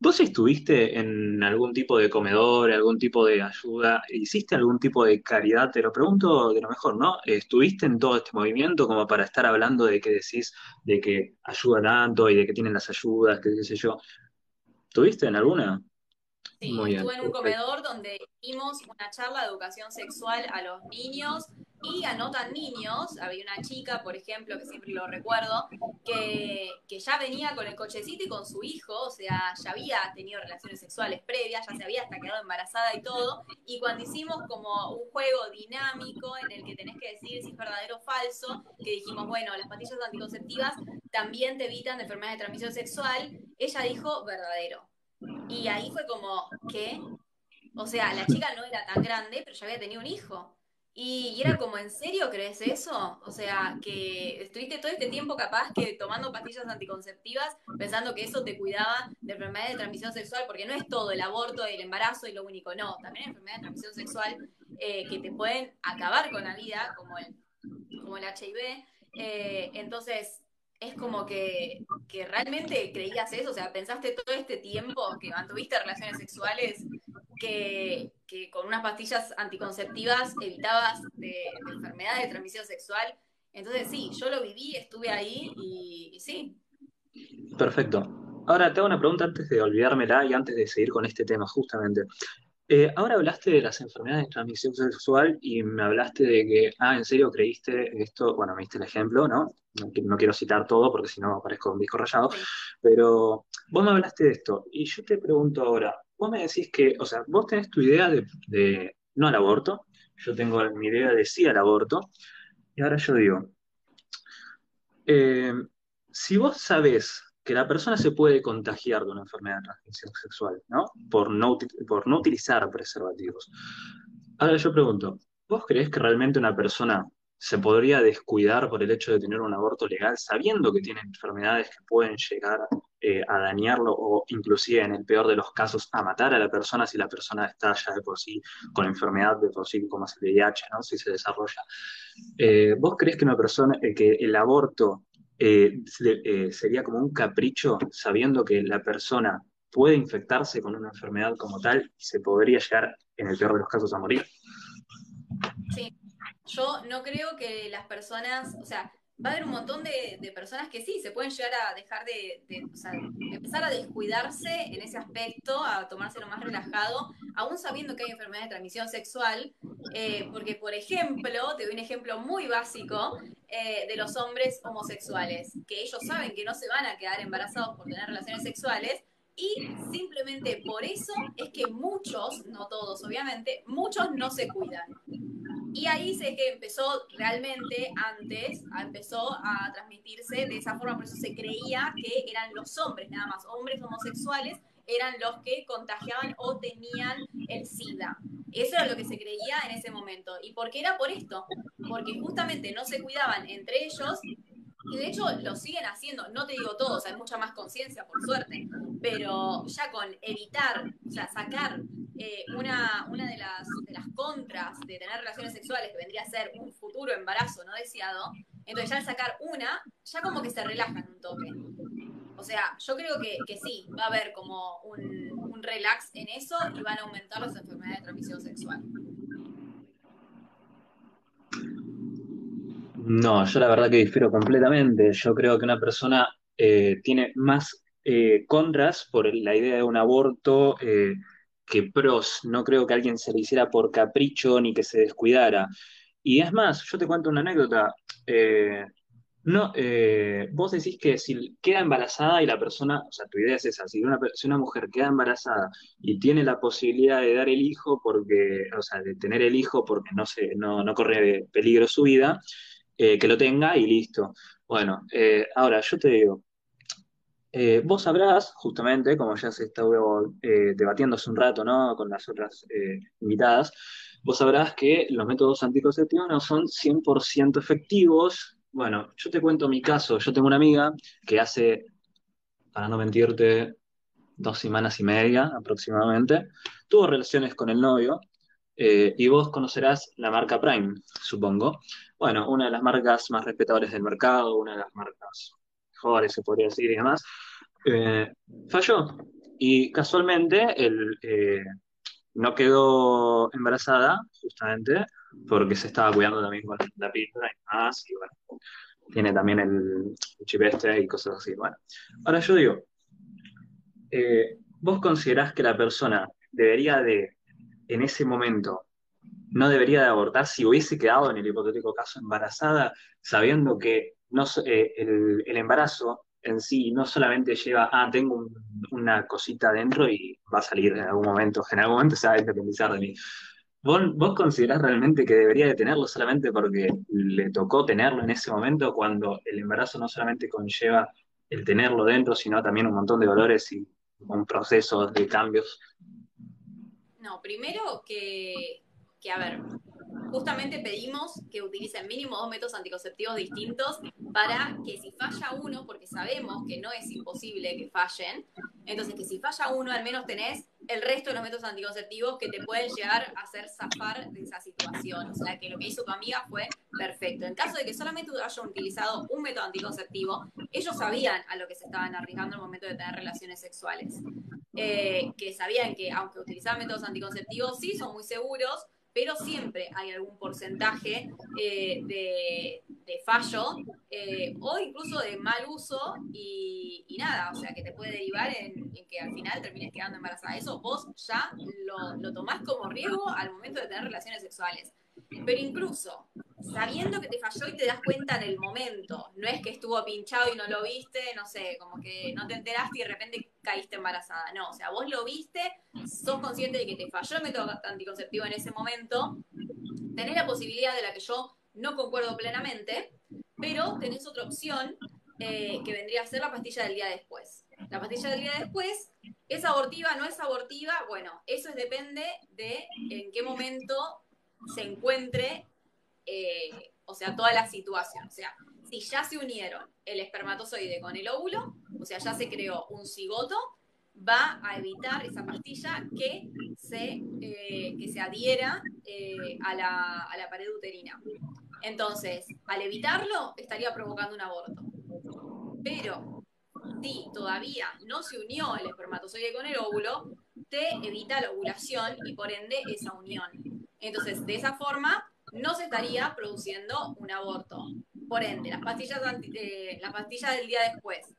B: ¿Vos estuviste en algún tipo de comedor, algún tipo de ayuda? ¿Hiciste algún tipo de caridad? Te lo pregunto de lo mejor, ¿no? ¿Estuviste en todo este movimiento como para estar hablando de que decís de que ayuda tanto y de que tienen las ayudas, que qué sé yo? ¿Estuviste en alguna?
A: Sí,
B: Muy bien,
A: estuve en un
B: perfecto.
A: comedor donde dimos una charla de educación sexual a los niños y a no tan niños. Había una chica, por ejemplo, que siempre lo recuerdo, que ya venía con el cochecito y con su hijo, o sea, ya había tenido relaciones sexuales previas, ya se había hasta quedado embarazada y todo. Y cuando hicimos como un juego dinámico en el que tenés que decir si es verdadero o falso, que dijimos, bueno, las pastillas anticonceptivas también te evitan de enfermedades de transmisión sexual, ella dijo verdadero. Y ahí fue como, ¿qué? O sea, la chica no era tan grande, pero ya había tenido un hijo. Y era como, ¿en serio crees eso? O sea, que estuviste todo este tiempo capaz que tomando pastillas anticonceptivas pensando que eso te cuidaba de enfermedades de transmisión sexual, porque no es todo el aborto, el embarazo y lo único, no. También hay enfermedades de transmisión sexual que te pueden acabar con la vida, como el HIV. Entonces, es como que realmente creías eso, o sea, pensaste todo este tiempo que mantuviste relaciones sexuales que con unas pastillas anticonceptivas evitabas de enfermedades de transmisión sexual. Entonces, sí, yo lo viví, estuve ahí y sí.
B: Perfecto. Ahora te hago una pregunta antes de olvidármela y antes de seguir con este tema, justamente. Ahora hablaste de las enfermedades de transmisión sexual y me hablaste de que, ¿en serio creíste esto? Bueno, me diste el ejemplo, ¿no? No quiero citar todo porque si no parezco un disco rayado,
A: Sí.
B: pero vos me hablaste de esto y yo te pregunto ahora, vos me decís que, o sea, vos tenés tu idea de no al aborto, yo tengo mi idea de sí al aborto, y ahora yo digo, eh, si vos sabés que la persona se puede contagiar de una enfermedad de transmisión sexual, ¿no? Por no utilizar preservativos. Ahora yo pregunto, ¿vos creés que realmente una persona se podría descuidar por el hecho de tener un aborto legal sabiendo que tiene enfermedades que pueden llegar a dañarlo o inclusive en el peor de los casos a matar a la persona si la persona está ya de por sí con enfermedad de por sí como es el VIH, ¿no? Si se desarrolla. ¿Vos creés que una persona, que el aborto sería como un capricho sabiendo que la persona puede infectarse con una enfermedad como tal y se podría llegar, en el peor de los casos, a morir?
A: Sí, yo no creo que las personas, o sea, va a haber un montón de personas que sí, se pueden llegar a dejar o sea, empezar a descuidarse en ese aspecto, a tomárselo más relajado, aún sabiendo que hay enfermedades de transmisión sexual, porque, por ejemplo, te doy un ejemplo muy básico de los hombres homosexuales, que ellos saben que no se van a quedar embarazados por tener relaciones sexuales, y simplemente por eso es que muchos, no todos obviamente, muchos no se cuidan. Y ahí sé que empezó realmente antes, empezó a transmitirse de esa forma, por eso se creía que eran los hombres, nada más, hombres homosexuales eran los que contagiaban o tenían el SIDA. Eso era lo que se creía en ese momento. ¿Y por qué era por esto? Porque justamente no se cuidaban entre ellos y de hecho lo siguen haciendo, no te digo todos, hay mucha más conciencia por suerte, pero ya con evitar, o sea, sacar una de las contras de tener relaciones sexuales, que vendría a ser un futuro embarazo no deseado, entonces ya al sacar una, ya como que se relajan un toque. O sea, yo creo que sí, va a haber como un relax en eso y van a aumentar las enfermedades de transmisión sexual.
B: No, yo la verdad que difiero completamente. Yo creo que una persona tiene más contras por la idea de un aborto que pros. No creo que alguien se lo hiciera por capricho ni que se descuidara. Y es más, yo te cuento una anécdota. Eh, no, vos decís que si queda embarazada y la persona, o sea, tu idea es esa, si una mujer queda embarazada y tiene la posibilidad de dar el hijo porque, o sea, de tener el hijo porque no corre peligro su vida, que lo tenga y listo. Bueno, ahora yo te digo, vos sabrás, justamente, como ya se estuvo debatiendo hace un rato, ¿no? Con las otras invitadas, vos sabrás que los métodos anticonceptivos no son 100% efectivos. Bueno, yo te cuento mi caso. Yo tengo una amiga que hace, para no mentirte, 2 semanas y media aproximadamente, tuvo relaciones con el novio. Y vos conocerás la marca Prime, supongo. Bueno, una de las marcas más respetables del mercado, una de las marcas mejores, se podría decir, y demás. eh, Falló. Y casualmente no quedó embarazada, justamente, porque se estaba cuidando también con la píldora y demás. Y bueno, tiene también el chip este y cosas así. Bueno, ahora yo digo, ¿vos considerás que la persona debería de, en ese momento, no debería de abortar si hubiese quedado en el hipotético caso embarazada, sabiendo que no, el embarazo en sí no solamente lleva, tengo una cosita dentro y va a salir en algún momento se va a independizar de mí? ¿Vos considerás realmente que debería de tenerlo solamente porque le tocó tenerlo en ese momento, cuando el embarazo no solamente conlleva el tenerlo dentro, sino también un montón de dolores y un proceso de cambios?
A: No, primero a ver, justamente pedimos que utilicen mínimo 2 métodos anticonceptivos distintos para que si falla uno, porque sabemos que no es imposible que fallen, entonces que si falla uno, al menos tenés el resto de los métodos anticonceptivos que te pueden llegar a hacer zafar de esa situación. O sea, que lo que hizo tu amiga fue perfecto. En caso de que solamente hayan utilizado un método anticonceptivo, ellos sabían a lo que se estaban arriesgando al momento de tener relaciones sexuales. Que sabían que aunque utilizaban métodos anticonceptivos, sí son muy seguros, pero siempre hay algún porcentaje de fallo, o incluso de mal uso y nada, o sea, que te puede derivar en que al final termines quedando embarazada. Eso vos ya lo tomás como riesgo al momento de tener relaciones sexuales. Pero incluso sabiendo que te falló y te das cuenta en el momento, no es que estuvo pinchado y no lo viste, no sé, como que no te enteraste y de repente caíste embarazada, no, o sea, vos lo viste, sos consciente de que te falló el método anticonceptivo en ese momento, tenés la posibilidad de la que yo no concuerdo plenamente, pero tenés otra opción que vendría a ser la pastilla del día después. La pastilla del día después, ¿es abortiva, no es abortiva? Bueno, eso depende de en qué momento se encuentre, o sea, toda la situación. O sea, si ya se unieron el espermatozoide con el óvulo, o sea, ya se creó un cigoto, va a evitar esa pastilla que se adhiera a la pared uterina. Entonces, al evitarlo, estaría provocando un aborto. Pero si todavía no se unió el espermatozoide con el óvulo, te evita la ovulación y por ende esa unión. Entonces, de esa forma, no se estaría produciendo un aborto. Por ende, las pastillas del día después,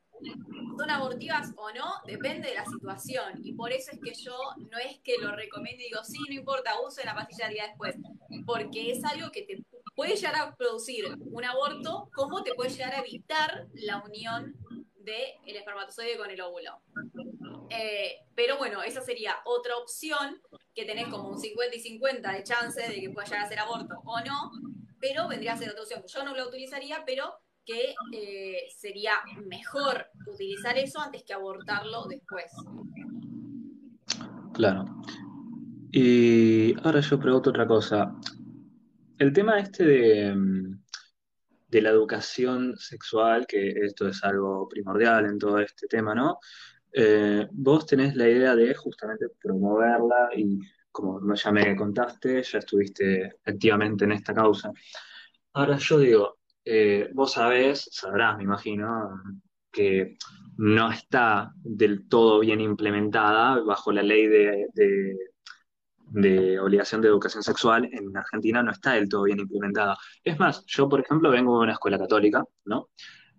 A: ¿son abortivas o no? Depende de la situación. Y por eso es que yo no es que lo recomiendo y digo, sí, no importa, use la pastilla del día después. Porque es algo que te puede llegar a producir un aborto, como te puede llegar a evitar la unión del espermatozoide con el óvulo. Pero bueno, esa sería otra opción, que tenés como un 50 y 50 de chance de que pueda llegar a ser aborto o no, pero vendría a ser otra opción. Yo no la utilizaría, pero que sería mejor utilizar eso antes que abortarlo después.
B: Claro. Y ahora yo pregunto otra cosa. El tema este de la educación sexual, que esto es algo primordial en todo este tema, ¿no? Vos tenés la idea de justamente promoverla y como ya me contaste, ya estuviste activamente en esta causa. Ahora yo digo, vos sabrás, me imagino, que no está del todo bien implementada bajo la ley de obligación de educación sexual en Argentina, no está del todo bien implementada. Es más, yo, por ejemplo, vengo de una escuela católica, ¿no?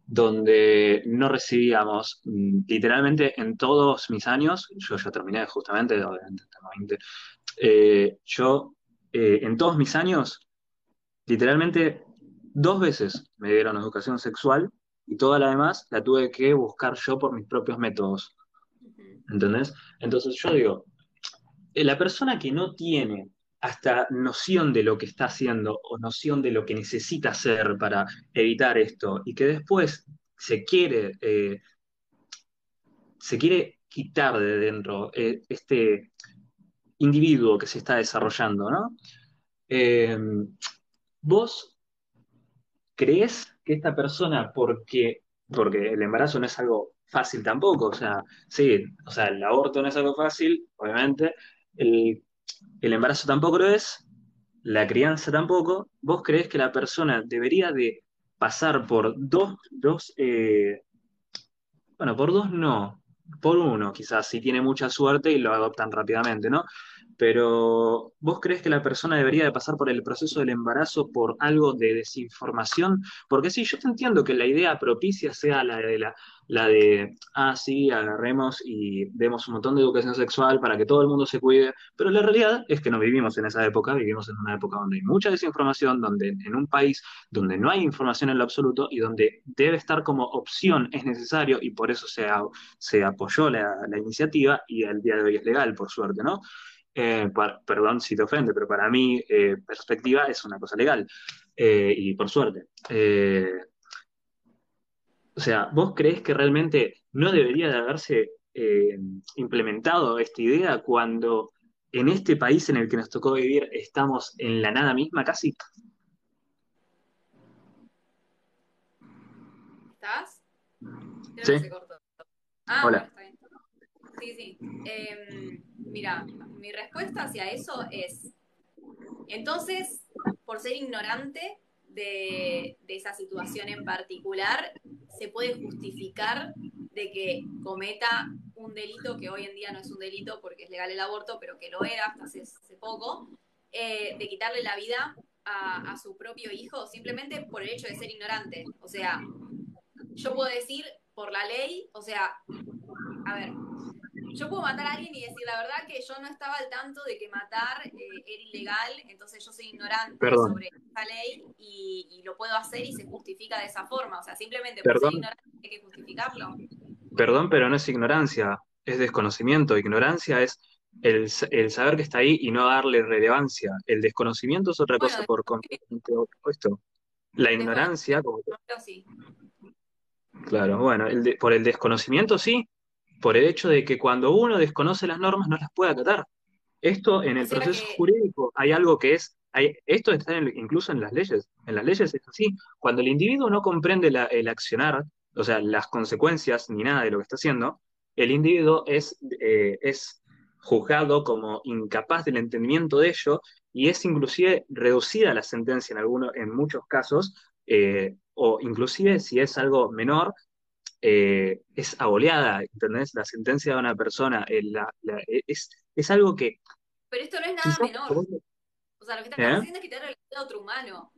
B: Donde no recibíamos, literalmente en todos mis años, yo ya terminé justamente, obviamente, tengo 20, yo en todos mis años, literalmente 2 veces me dieron educación sexual y toda la demás la tuve que buscar yo por mis propios métodos,
A: Uh-huh.
B: ¿entendés? Entonces yo digo, la persona que no tiene hasta noción de lo que está haciendo o noción de lo que necesita hacer para evitar esto y que después se quiere quitar de dentro este individuo que se está desarrollando, ¿no? Eh, ¿Vos creés que esta persona, porque el embarazo no es algo fácil tampoco, o sea, sí, o sea, el aborto no es algo fácil, obviamente, el, el embarazo tampoco lo es, la crianza tampoco, ¿vos creés que la persona debería de pasar por bueno, por dos no, por uno quizás, si tiene mucha suerte y lo adoptan rápidamente, ¿no? Pero ¿vos crees que la persona debería de pasar por el proceso del embarazo por algo de desinformación? Porque sí, yo te entiendo que la idea propicia sea sí, agarremos y demos un montón de educación sexual para que todo el mundo se cuide, pero la realidad es que no vivimos en esa época, vivimos en una época donde hay mucha desinformación, donde en un país donde no hay información en lo absoluto y donde debe estar como opción, es necesario, y por eso se apoyó la iniciativa y al día de hoy es legal, por suerte, ¿no? Perdón si te ofende, pero para mí, perspectiva es una cosa legal, y por suerte. O sea, ¿vos creés que realmente no debería de haberse implementado esta idea cuando en este país en el que nos tocó vivir estamos en la nada misma casi?
A: ¿Estás? Creo que se
B: Sí,
A: cortó. Ah, bueno,
B: hola.
A: está bien. Sí, sí. Mira, mi respuesta hacia eso es, entonces, por ser ignorante de esa situación en particular, se puede justificar de que cometa un delito que hoy en día no es un delito porque es legal el aborto, pero que lo era hasta hace poco, de quitarle la vida a su propio hijo simplemente por el hecho de ser ignorante. O sea, yo puedo decir por la ley, o sea, a ver, yo puedo matar a alguien y decir la verdad que yo no estaba al tanto de que matar era ilegal, entonces yo soy ignorante
B: Perdón,
A: sobre esa ley y lo puedo hacer y se justifica de esa forma. O sea, simplemente por ser
B: perdón,
A: ignorante hay que justificarlo.
B: perdón, pero no es ignorancia, es desconocimiento. Ignorancia es el saber que está ahí y no darle relevancia. El desconocimiento es otra
A: Bueno,
B: cosa por completamente opuesto. La ignorancia,
A: desconocimiento,
B: como
A: pero sí.
B: claro, bueno, por el desconocimiento sí, por el hecho de que cuando uno desconoce las normas no las puede acatar. Esto en
A: O
B: el
A: sea
B: proceso
A: que,
B: jurídico hay algo que es, esto está incluso en las leyes es así. Cuando el individuo no comprende el accionar, o sea, las consecuencias ni nada de lo que está haciendo, el individuo es juzgado como incapaz del entendimiento de ello y es inclusive reducida la sentencia en muchos casos, o inclusive si es algo menor, es aboleada, ¿entendés? La sentencia de una persona es algo que
A: pero esto no es nada
B: quizás...
A: menor. O sea, lo que estás
B: ¿Eh?
A: haciendo es quitarle la vida a otro humano.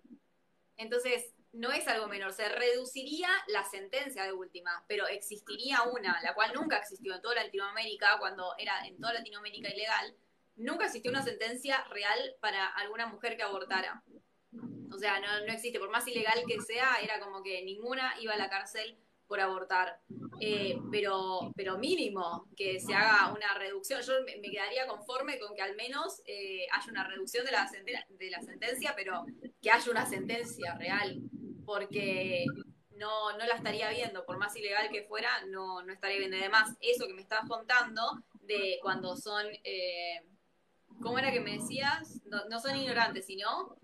A: Entonces, no es algo menor. Se reduciría la sentencia de última, pero existiría una, la cual nunca existió en toda Latinoamérica, cuando era en toda Latinoamérica ilegal, nunca existió una sentencia real para alguna mujer que abortara. O sea, no existe, por más ilegal que sea, era como que ninguna iba a la cárcel por abortar. Pero mínimo que se haga una reducción. Yo me quedaría conforme con que al menos haya una reducción de la sentencia, pero que haya una sentencia real, porque no la estaría viendo, por más ilegal que fuera, no estaría viendo. Además, eso que me estás contando de cuando son, ¿cómo era que me decías? No son ignorantes, sino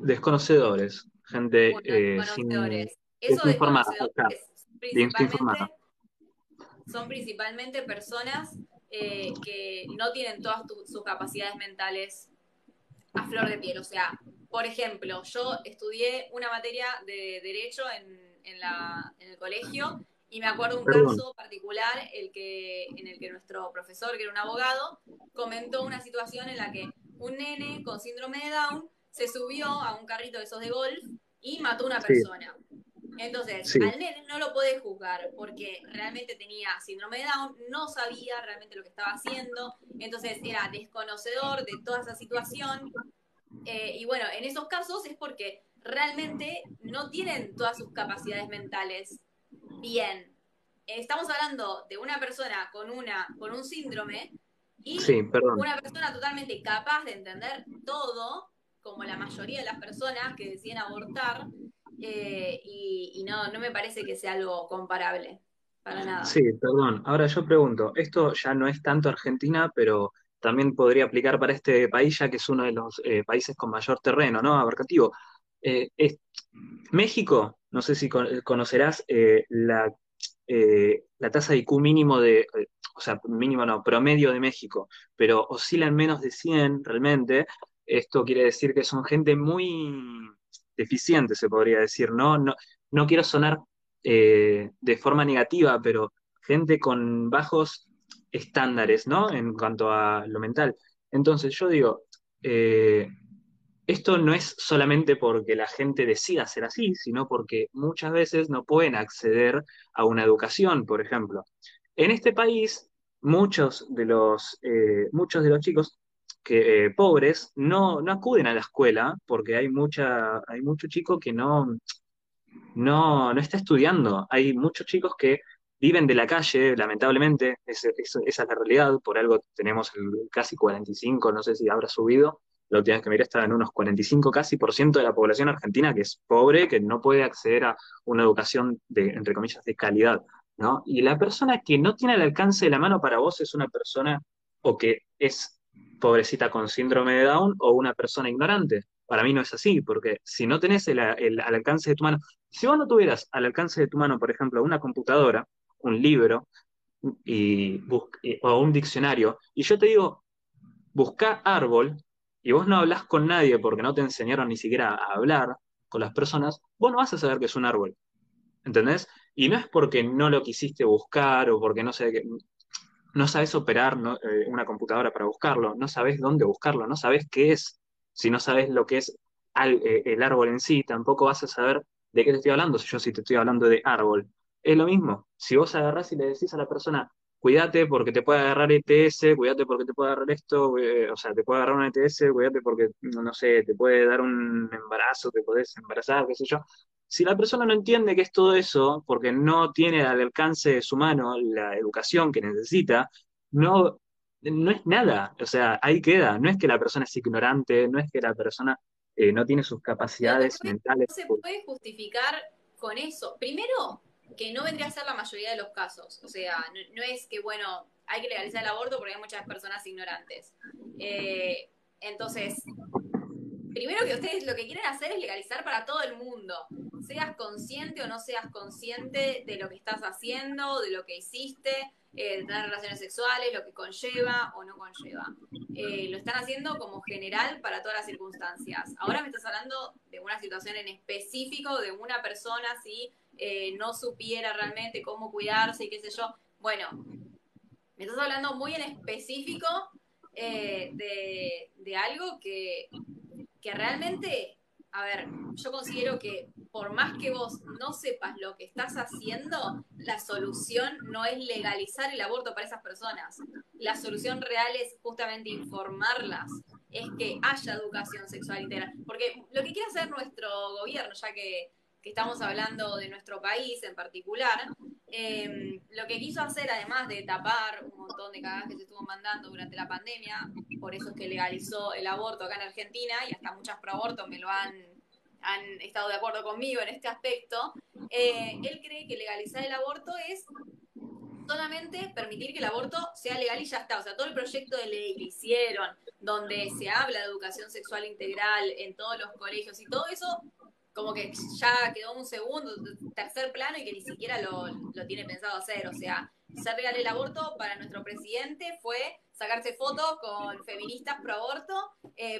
B: Desconocedores, gente
A: bueno, desconocedores. Esos
B: desinformada, ahí está,
A: desconocedores
B: desinformada.
A: son principalmente personas que no tienen todas sus capacidades mentales a flor de piel. O sea, por ejemplo, yo estudié una materia de derecho en el colegio y me acuerdo un
B: Perdón,
A: caso particular en el que nuestro profesor, que era un abogado, comentó una situación en la que un nene con síndrome de Down se subió a un carrito de esos de golf y mató a una
B: sí,
A: persona. Entonces,
B: sí,
A: al nene no lo podés juzgar porque realmente tenía síndrome de Down, no sabía realmente lo que estaba haciendo, entonces era desconocedor de toda esa situación. Y bueno, en esos casos es porque realmente no tienen todas sus capacidades mentales bien. Estamos hablando de una persona con un síndrome y
B: sí, perdón.
A: una persona totalmente capaz de entender todo, como la mayoría de las personas que deciden abortar, y no me parece que sea algo comparable, para nada.
B: Sí, perdón. Ahora yo pregunto, esto ya no es tanto Argentina, pero también podría aplicar para este país, ya que es uno de los países con mayor terreno, ¿no? Abarcativo. México, no sé si conocerás la tasa de IQ mínimo o sea, mínimo no, promedio de México, pero oscila en menos de 100 realmente. Esto quiere decir que son gente muy deficiente, se podría decir, ¿no? No quiero sonar de forma negativa, pero gente con bajos estándares, ¿no? En cuanto a lo mental. Entonces, yo digo, eh, esto no es solamente porque la gente decida ser así, sino porque muchas veces no pueden acceder a una educación, por ejemplo. En este país, muchos de los chicos pobres no acuden a la escuela porque hay mucho chico que no está estudiando. Hay muchos chicos que viven de la calle, lamentablemente, esa es la realidad. Por algo tenemos casi 45, no sé si habrá subido. La última vez que miré estaba en unos 45 casi por ciento de la población argentina que es pobre, que no puede acceder a una educación entre comillas, de calidad, ¿no? Y la persona que no tiene el alcance de la mano para vos es una persona o que es pobrecita con síndrome de Down o una persona ignorante. Para mí no es así, porque si no tenés al alcance de tu mano, si vos no tuvieras al alcance de tu mano, por ejemplo, una computadora, un libro o un diccionario, y yo te digo, busca árbol, y vos no hablas con nadie porque no te enseñaron ni siquiera a hablar con las personas, vos no vas a saber qué es un árbol, ¿entendés? Y no es porque no lo quisiste buscar o porque no sabes operar, ¿no? Una computadora para buscarlo, no sabes dónde buscarlo, no sabes qué es. si no sabes lo que es el árbol en sí, tampoco vas a saber de qué te estoy hablando, si yo sí te estoy hablando de árbol. Es lo mismo, si vos agarrás y le decís a la persona, cuídate porque te puede agarrar ETS, cuídate porque te puede agarrar esto, o sea, te puede agarrar un ETS, cuídate porque, no sé, te puede dar un embarazo, te podés embarazar, qué sé yo. Si la persona no entiende qué es todo eso, porque no tiene al alcance de su mano la educación que necesita, no, no es nada. O sea, ahí queda. No es que la persona es ignorante, no es que la persona no tiene sus
A: Pero
B: capacidades
A: después
B: mentales.
A: no se puede justificar con eso. Primero, que no vendría a ser la mayoría de los casos. O sea, no es que, bueno, hay que legalizar el aborto porque hay muchas personas ignorantes. Entonces, primero que ustedes lo que quieren hacer es legalizar para todo el mundo. Seas consciente o no seas consciente de lo que estás haciendo, de lo que hiciste, de tener relaciones sexuales, lo que conlleva o no conlleva. Lo están haciendo como general para todas las circunstancias. Ahora me estás hablando de una situación en específico, de una persona si no supiera realmente cómo cuidarse y qué sé yo. Bueno, me estás hablando muy en específico de algo que realmente, a ver, yo considero que por más que vos no sepas lo que estás haciendo, la solución no es legalizar el aborto para esas personas. La solución real es justamente informarlas, es que haya educación sexual integral. Porque lo que quiere hacer nuestro gobierno, ya que estamos hablando de nuestro país en particular, lo que quiso hacer, además de tapar un montón de cagadas que se estuvo mandando durante la pandemia, por eso es que legalizó el aborto acá en Argentina y hasta muchas pro abortos me lo han estado de acuerdo conmigo en este aspecto. Él cree que legalizar el aborto es solamente permitir que el aborto sea legal y ya está. O sea, todo el proyecto de ley que hicieron, donde se habla de educación sexual integral en todos los colegios y todo eso, como que ya quedó un segundo, tercer plano y que ni siquiera lo tiene pensado hacer. O sea, ser legal el aborto para nuestro presidente fue sacarse fotos con feministas pro aborto,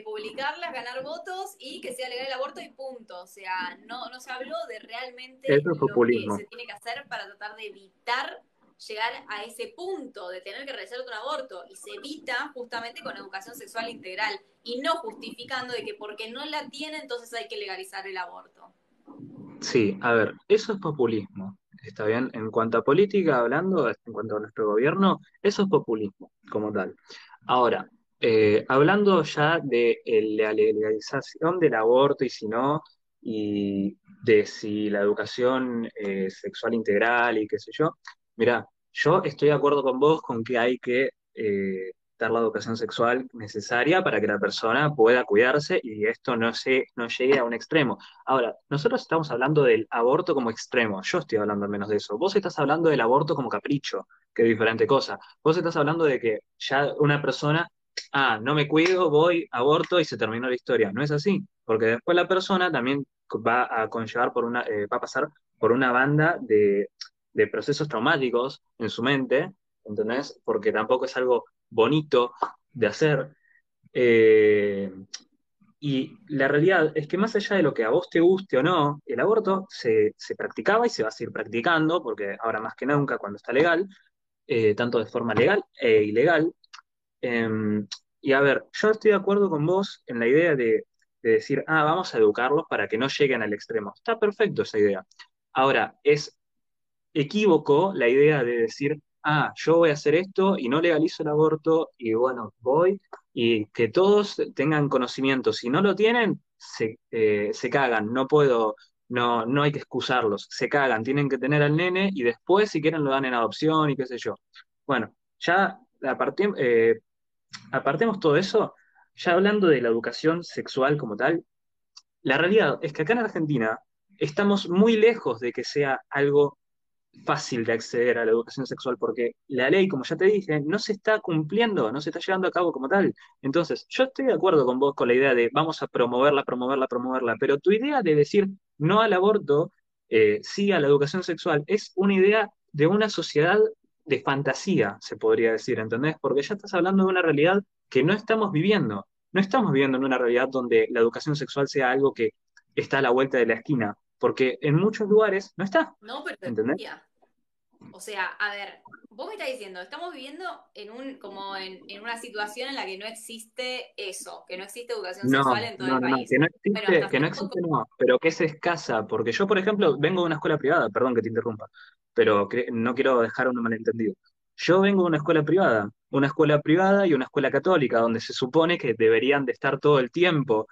A: publicarlas, ganar votos y que sea legal el aborto y punto. O sea, no se habló de realmente
B: Eso es
A: lo que
B: populismo.
A: se tiene que hacer para tratar de evitar llegar a ese punto de tener que realizar un aborto y se evita justamente con educación sexual integral y no justificando de que porque no la tiene entonces hay que legalizar el aborto.
B: Sí, a ver, eso es populismo. Está bien, en cuanto a política hablando, en cuanto a nuestro gobierno, eso es populismo como tal. Ahora, hablando ya de la legalización del aborto y si no, y de si la educación sexual integral y qué sé yo, mira, yo estoy de acuerdo con vos con que hay que dar la educación sexual necesaria para que la persona pueda cuidarse y esto no llegue a un extremo. Ahora, nosotros estamos hablando del aborto como extremo, yo estoy hablando al menos de eso. Vos estás hablando del aborto como capricho, que es diferente cosa. Vos estás hablando de que ya una persona, no me cuido, voy, aborto y se terminó la historia. No es así, porque después la persona también va a conllevar va a pasar por una banda de procesos traumáticos en su mente, ¿entendés? Porque tampoco es algo bonito de hacer. Eh, y la realidad es que más allá de lo que a vos te guste o no, el aborto se practicaba y se va a seguir practicando, porque ahora más que nunca cuando está legal, tanto de forma legal e ilegal. Eh, y a ver, yo estoy de acuerdo con vos en la idea de decir, vamos a educarlos para que no lleguen al extremo. Está perfecto esa idea. Ahora, es equívoco la idea de decir, yo voy a hacer esto y no legalizo el aborto y bueno, voy y que todos tengan conocimiento. Si no lo tienen, se cagan, no puedo, no hay que excusarlos, se cagan, tienen que tener al nene y después si quieren lo dan en adopción y qué sé yo. Bueno, ya apartemos todo eso, ya hablando de la educación sexual como tal, la realidad es que acá en Argentina estamos muy lejos de que sea algo fácil de acceder a la educación sexual porque la ley, como ya te dije, no se está cumpliendo, no se está llevando a cabo como tal. Entonces, yo estoy de acuerdo con vos con la idea de vamos a promoverla, promoverla, promoverla, pero tu idea de decir no al aborto, sí a la educación sexual, es una idea de una sociedad de fantasía, se podría decir, ¿entendés? Porque ya estás hablando de una realidad que no estamos viviendo. No estamos viviendo en una realidad donde la educación sexual sea algo que está a la vuelta de la esquina, porque en muchos lugares no está,
A: No, pero
B: ¿entendés?
A: debería. O sea, a ver, vos me estás diciendo, estamos viviendo en una situación en la que no existe eso, que no existe educación
B: No,
A: sexual en todo
B: no,
A: el
B: no, no,
A: país. Bueno, hasta
B: que
A: hace
B: no
A: poco,
B: existe no, pero que es escasa, porque yo, por ejemplo, vengo de una escuela privada, perdón que te interrumpa, pero no quiero dejar un malentendido. Yo vengo de una escuela privada y una escuela católica, donde se supone que deberían de estar todo el tiempo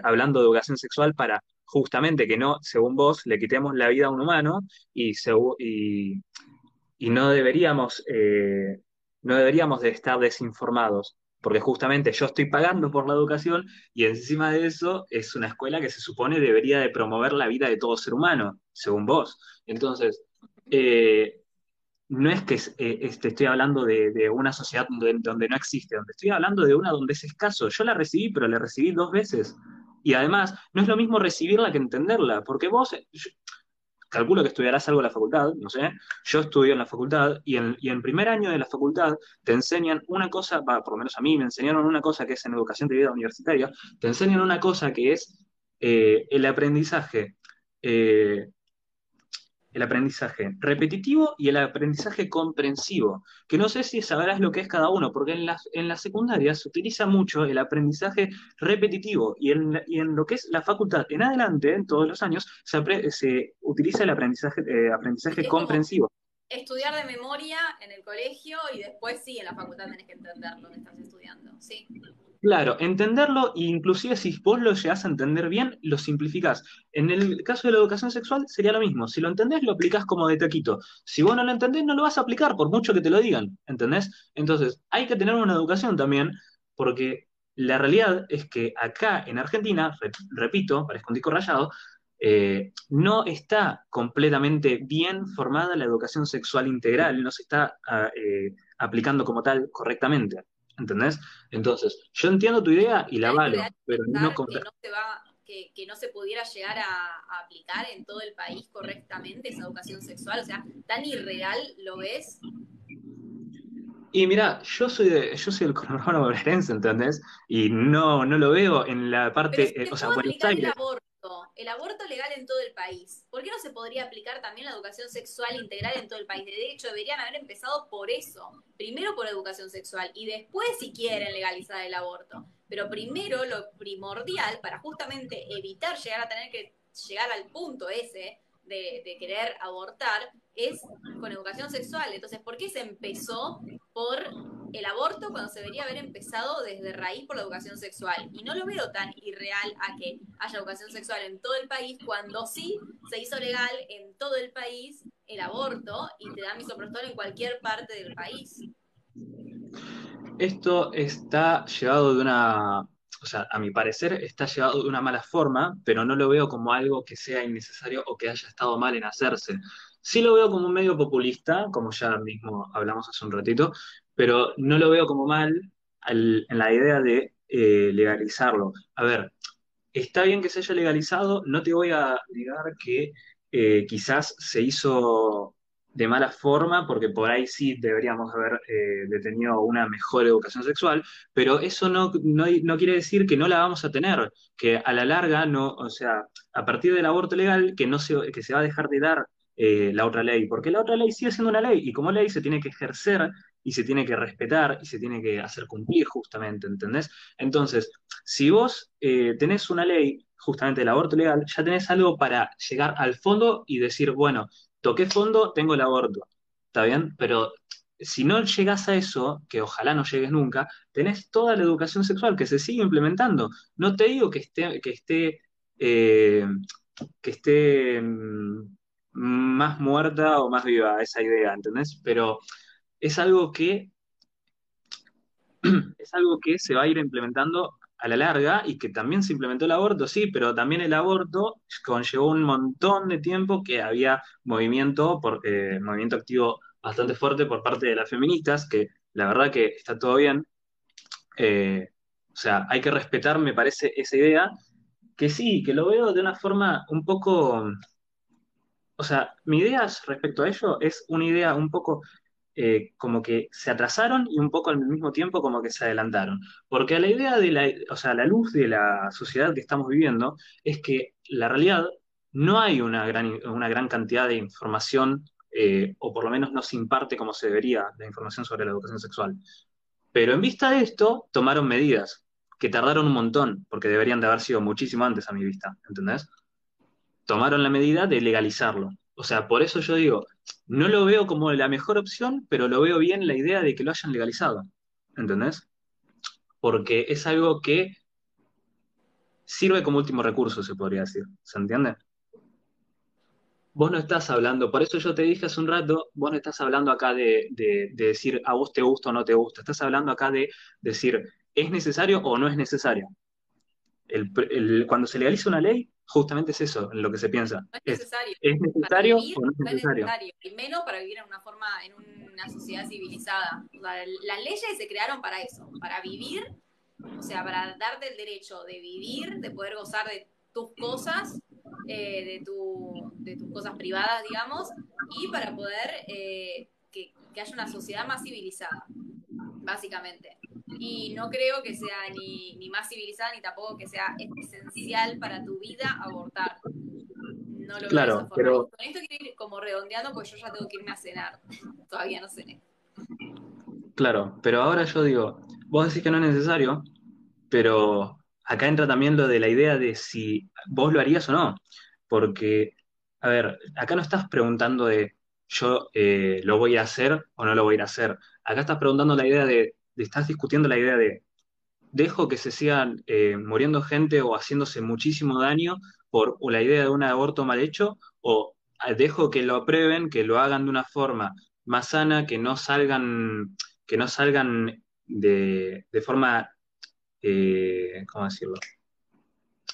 B: hablando de educación sexual para justamente que no, según vos, le quitemos la vida a un humano y, y no deberíamos de estar desinformados, porque justamente yo estoy pagando por la educación y encima de eso es una escuela que se supone debería de promover la vida de todo ser humano, según vos. Entonces, eh, no es que estoy hablando de una sociedad donde no existe, donde estoy hablando de una donde es escaso. Yo la recibí, pero la recibí 2 veces. Y además, no es lo mismo recibirla que entenderla, porque vos, calculo que estudiarás algo en la facultad, no sé, yo estudio en la facultad y en primer año de la facultad te enseñan una cosa, por lo menos a mí me enseñaron una cosa que es en educación de vida universitaria, te enseñan una cosa que es el aprendizaje, eh, el aprendizaje repetitivo y el aprendizaje comprensivo, que no sé si sabrás lo que es cada uno, porque en la secundaria se utiliza mucho el aprendizaje repetitivo y en lo que es la facultad en adelante, en todos los años, se utiliza el aprendizaje
A: es como
B: comprensivo.
A: estudiar de memoria en el colegio y después sí, en la facultad tenés que entender lo que estás estudiando, ¿sí?
B: Claro, entenderlo, e inclusive si vos lo llegás a entender bien, lo simplificás. En el caso de la educación sexual sería lo mismo. Si lo entendés, lo aplicás como de taquito. Si vos no lo entendés, no lo vas a aplicar, por mucho que te lo digan, ¿entendés? Entonces, hay que tener una educación también, porque la realidad es que acá en Argentina, repito, parezco un disco rayado, no está completamente bien formada la educación sexual integral, no se está aplicando como tal correctamente. ¿Entendés? Entonces, yo entiendo tu idea y la
A: ¿Tan
B: avalo,
A: irreal
B: pero no
A: pensar
B: con...
A: que no se va, que no se pudiera llegar a aplicar en todo el país correctamente esa educación sexual? O sea, ¿tan irreal lo ves?
B: Y mira, yo soy el conurbano bonaerense, ¿entendés? Y no lo veo en la
A: Pero si
B: parte,
A: se
B: o sea,
A: puede
B: Buenos
A: aplicar
B: Aires.
A: el aborto legal en todo el país, ¿por qué no se podría aplicar también la educación sexual integral en todo el país? De hecho, deberían haber empezado por eso. Primero por educación sexual y después, si quieren, legalizar el aborto. Pero primero, lo primordial para justamente evitar llegar a tener que llegar al punto ese de querer abortar es con educación sexual. Entonces, ¿por qué se empezó por el aborto cuando se debería haber empezado desde raíz por la educación sexual? Y no lo veo tan irreal a que haya educación sexual en todo el país cuando sí se hizo legal en todo el país el aborto y te dan misoprostol en cualquier parte del país.
B: Esto está llevado de una, o sea, a mi parecer está llevado de una mala forma, pero no lo veo como algo que sea innecesario o que haya estado mal en hacerse. Sí lo veo como un medio populista, como ya mismo hablamos hace un ratito, pero no lo veo como mal en la idea de legalizarlo. A ver, está bien que se haya legalizado, no te voy a negar que quizás se hizo de mala forma, porque por ahí sí deberíamos haber detenido una mejor educación sexual, pero eso no quiere decir que no la vamos a tener, que a la larga no, o sea, a partir del aborto legal, que se va a dejar de dar la otra ley, porque la otra ley sigue siendo una ley, y como ley se tiene que ejercer y se tiene que respetar y se tiene que hacer cumplir justamente, ¿entendés? Entonces, si vos tenés una ley, justamente del aborto legal, ya tenés algo para llegar al fondo y decir, bueno, toqué fondo, tengo el aborto. ¿Está bien? Pero si no llegas a eso, que ojalá no llegues nunca, tenés toda la educación sexual que se sigue implementando. No te digo eh, que esté más muerta o más viva esa idea, ¿entendés? Pero es algo que es algo que se va a ir implementando a la larga y que también se implementó el aborto, sí, pero también el aborto conllevó un montón de tiempo que había movimiento activo bastante fuerte por parte de las feministas, que la verdad que está todo bien. O sea, hay que respetar, me parece, esa idea, que sí, que lo veo de una forma un poco, o sea, mi idea respecto a ello es una idea un poco como que se atrasaron y un poco al mismo tiempo como que se adelantaron. Porque a la idea de o sea, la luz de la sociedad que estamos viviendo es que la realidad no hay una gran cantidad de información o por lo menos no se imparte como se debería la información sobre la educación sexual. Pero en vista de esto, tomaron medidas que tardaron un montón, porque deberían de haber sido muchísimo antes a mi vista, ¿entendés? Tomaron la medida de legalizarlo. O sea, por eso yo digo, no lo veo como la mejor opción, pero lo veo bien la idea de que lo hayan legalizado, ¿entendés? Porque es algo que sirve como último recurso, se podría decir, ¿se entiende? Vos no estás hablando, por eso yo te dije hace un rato, vos no estás hablando acá de decir a vos te gusta o no te gusta, estás hablando acá de decir, ¿es necesario o no es necesario? Cuando se legaliza una ley, justamente es eso, en lo que se piensa.
A: No es necesario.
B: ¿Es
A: Para
B: necesario
A: vivir
B: o no es
A: no es
B: necesario?
A: necesario, y menos para vivir en una forma, en una sociedad civilizada. O sea, las leyes se crearon para eso, para vivir, o sea, para darte el derecho de vivir, de poder gozar de tus cosas, de tus cosas privadas, digamos, y para poder que haya una sociedad más civilizada, básicamente. Y no creo que sea ni más civilizada ni tampoco que sea esencial para tu vida abortar. No lo veo de esa
B: Claro,
A: forma. Y
B: pero
A: con esto quiero ir como redondeando, porque yo ya tengo que irme a cenar. Todavía no cené.
B: claro, pero ahora yo digo, vos decís que no es necesario, pero acá entra también lo de la idea de si vos lo harías o no. Porque, a ver, acá no estás preguntando de yo lo voy a hacer o no lo voy a ir a hacer. Acá estás preguntando la idea estás discutiendo la idea de dejo que se sigan muriendo gente o haciéndose muchísimo daño por la idea de un aborto mal hecho, o dejo que lo aprueben, que lo hagan de una forma más sana, que no salgan de forma, ¿cómo decirlo?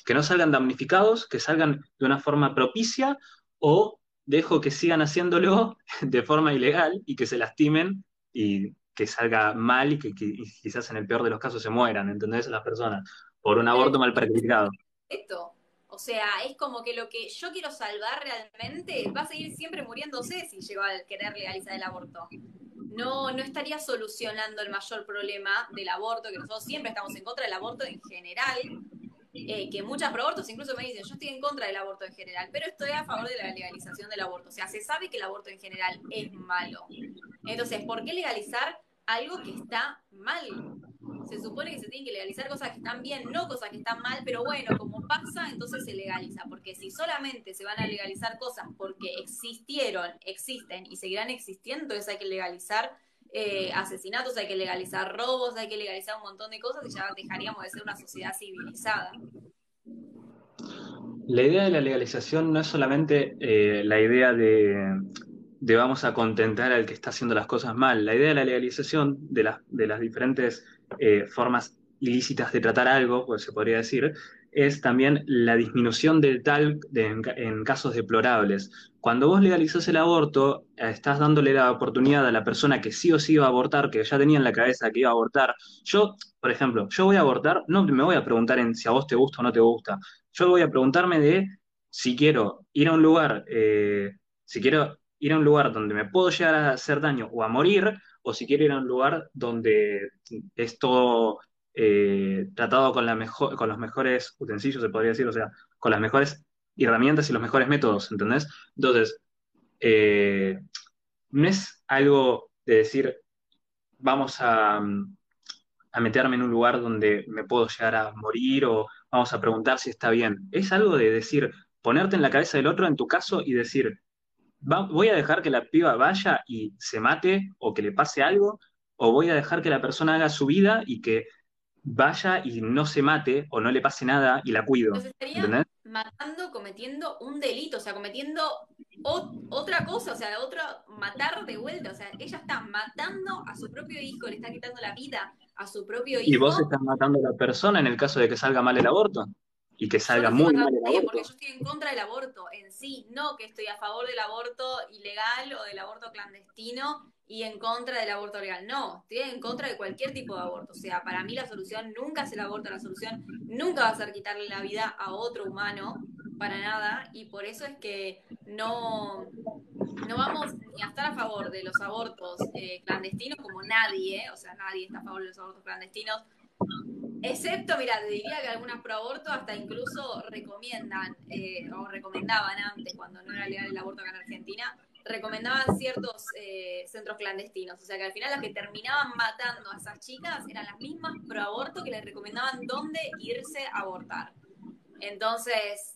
B: Que no salgan damnificados, que salgan de una forma propicia, o dejo que sigan haciéndolo de forma ilegal y que se lastimen y que salga mal y quizás en el peor de los casos se mueran, ¿entendés? Las personas por un
A: Pero
B: aborto mal practicado.
A: esto, o sea, es como que lo que yo quiero salvar realmente va a seguir siempre muriéndose si llego a querer legalizar el aborto. No, no estaría solucionando el mayor problema del aborto, que nosotros siempre estamos en contra del aborto en general, que muchas proabortos incluso me dicen, yo estoy en contra del aborto en general, pero estoy a favor de la legalización del aborto. O sea, se sabe que el aborto en general es malo. Entonces, ¿por qué legalizar algo que está mal? Se supone que se tienen que legalizar cosas que están bien, no cosas que están mal, pero bueno, como pasa, entonces se legaliza. Porque si solamente se van a legalizar cosas porque existieron, existen y seguirán existiendo, entonces hay que legalizar asesinatos, hay que legalizar robos, hay que legalizar un montón de cosas y ya dejaríamos de ser una sociedad civilizada.
B: La idea de la legalización no es solamente la idea de vamos a contentar al que está haciendo las cosas mal. La idea de la legalización de las diferentes formas ilícitas de tratar algo, pues se podría decir, es también la disminución del en casos deplorables. Cuando vos legalizás el aborto, estás dándole la oportunidad a la persona que sí o sí iba a abortar, que ya tenía en la cabeza que iba a abortar. Yo, por ejemplo, yo voy a abortar, no me voy a preguntar en si a vos te gusta o no te gusta. Yo voy a preguntarme de si quiero ir a un lugar, si quiero ir a un lugar donde me puedo llegar a hacer daño o a morir, o si quiero ir a un lugar donde es todo tratado con con los mejores utensilios, se podría decir, o sea, con las mejores herramientas y los mejores métodos, ¿entendés? Entonces, no es algo de decir, vamos a meterme en un lugar donde me puedo llegar a morir o vamos a preguntar si está bien. Es algo de decir, ponerte en la cabeza del otro en tu caso y decir, voy a dejar que la piba vaya y se mate o que le pase algo, o voy a dejar que la persona haga su vida y que vaya y no se mate o no le pase nada y la cuido.
A: Entonces estaría
B: ¿Entendés?
A: matando, cometiendo un delito, o sea, cometiendo otra cosa, o sea, otro, matar de vuelta, o sea, ella está matando a su propio hijo, le está quitando la vida a su propio
B: Y vos
A: hijo.
B: estás matando a la persona en el caso de que salga mal el aborto y que
A: Yo no
B: salga
A: estoy
B: muy
A: matando
B: mal
A: a
B: el
A: nadie porque
B: aborto.
A: yo estoy en contra del aborto en sí, no que estoy a favor del aborto ilegal o del aborto clandestino y en contra del aborto legal. No, estoy en contra de cualquier tipo de aborto. O sea, para mí la solución nunca es el aborto, la solución nunca va a ser quitarle la vida a otro humano, para nada, y por eso es que no vamos ni a estar a favor de los abortos clandestinos como nadie, o sea, nadie está a favor de los abortos clandestinos. Excepto, mira, te diría que algunas pro aborto hasta incluso recomiendan, o recomendaban antes, cuando no era legal el aborto acá en Argentina, recomendaban ciertos centros clandestinos. O sea que al final las que terminaban matando a esas chicas eran las mismas pro aborto que les recomendaban dónde irse a abortar. Entonces,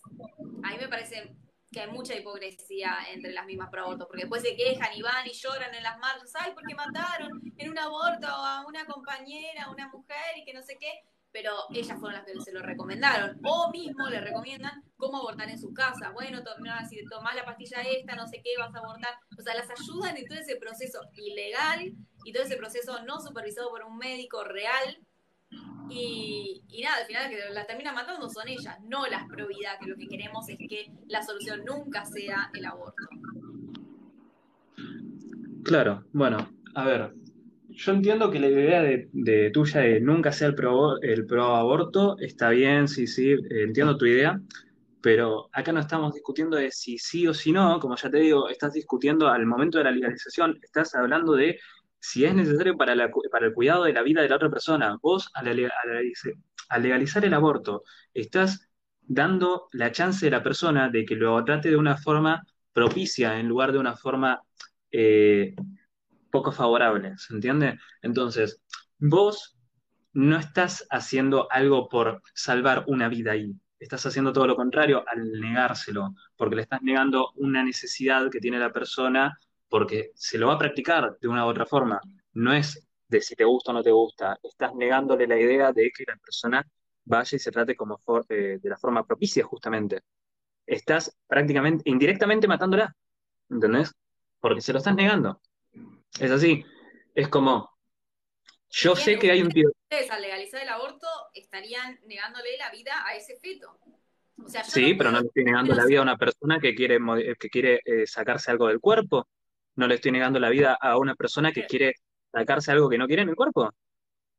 A: a mí me parece que hay mucha hipocresía entre las mismas pro aborto, porque después se quejan y van y lloran en las marchas, ay, ¿por qué mataron en un aborto a una compañera, a una mujer y que no sé qué? Pero ellas fueron las que se lo recomendaron, o mismo le recomiendan cómo abortar en su casa. Bueno, si tomás la pastilla esta, no sé qué, vas a abortar. O sea, las ayudan en todo ese proceso ilegal y todo ese proceso no supervisado por un médico real. Y nada, al final que las terminan matando son ellas, no las pro vida, que lo que queremos es que la solución nunca sea el aborto.
B: Claro, bueno, a ver, yo entiendo que la idea de tuya de nunca sea el pro aborto está bien, sí, sí, entiendo tu idea, pero acá no estamos discutiendo de si sí o si no, como ya te digo, estás discutiendo al momento de la legalización, estás hablando de si es necesario para el cuidado de la vida de la otra persona. Vos, al legalizar el aborto, estás dando la chance de la persona de que lo trate de una forma propicia en lugar de una forma eh, poco favorable, ¿se entiende? Entonces, vos no estás haciendo algo por salvar una vida ahí, estás haciendo todo lo contrario al negárselo, porque le estás negando una necesidad que tiene la persona, porque se lo va a practicar de una u otra forma. No es de si te gusta o no te gusta, estás negándole la idea de que la persona vaya y se trate de la forma propicia, justamente. Estás prácticamente, indirectamente matándola, ¿entendés? Porque se lo estás negando. Es así. Es como,
A: Si
B: yo
A: bien
B: sé que hay un tío.
A: ustedes al legalizar el aborto estarían negándole la vida a ese feto. O sea, yo
B: Sí,
A: no
B: pero no
A: puedo
B: le estoy negando
A: pero
B: la vida a una persona que quiere sacarse algo del cuerpo. No le estoy negando la vida a una persona que quiere sacarse algo que no quiere en el cuerpo.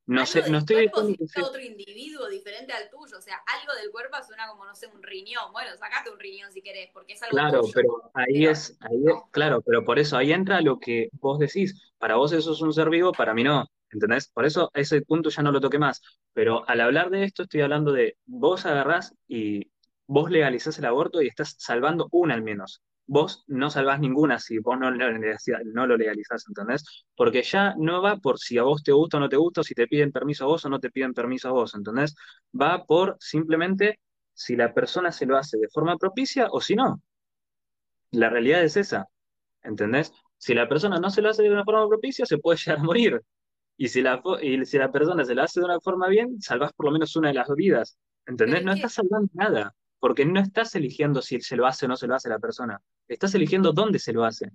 B: No
A: algo
B: sé, no
A: del
B: estoy
A: cuerpo
B: diciendo
A: si
B: que
A: es
B: sea.
A: otro individuo diferente al tuyo. O sea, algo del cuerpo suena como, no sé, un riñón. Bueno, sacate un riñón si querés, porque es algo
B: Claro,
A: tuyo.
B: pero
A: Pero
B: claro, pero por eso ahí entra lo que vos decís. Para vos eso es un ser vivo, para mí no. ¿Entendés? Por eso ese punto ya no lo toqué más. Pero al hablar de esto estoy hablando de vos agarrás y vos legalizás el aborto y estás salvando una al menos. Vos no salvás ninguna si vos no lo legalizás, ¿entendés? Porque ya no va por si a vos te gusta o no te gusta, o si te piden permiso a vos o no te piden permiso a vos, ¿entendés? Va por simplemente si la persona se lo hace de forma propicia o si no. La realidad es esa, ¿entendés? Si la persona no se lo hace de una forma propicia, se puede llegar a morir. Y si la persona se lo hace de una forma bien, salvás por lo menos una de las vidas. ¿Entendés?
A: es
B: No
A: que
B: estás salvando nada, porque no estás eligiendo si se lo hace o no se lo hace la persona. Estás eligiendo dónde se lo hace.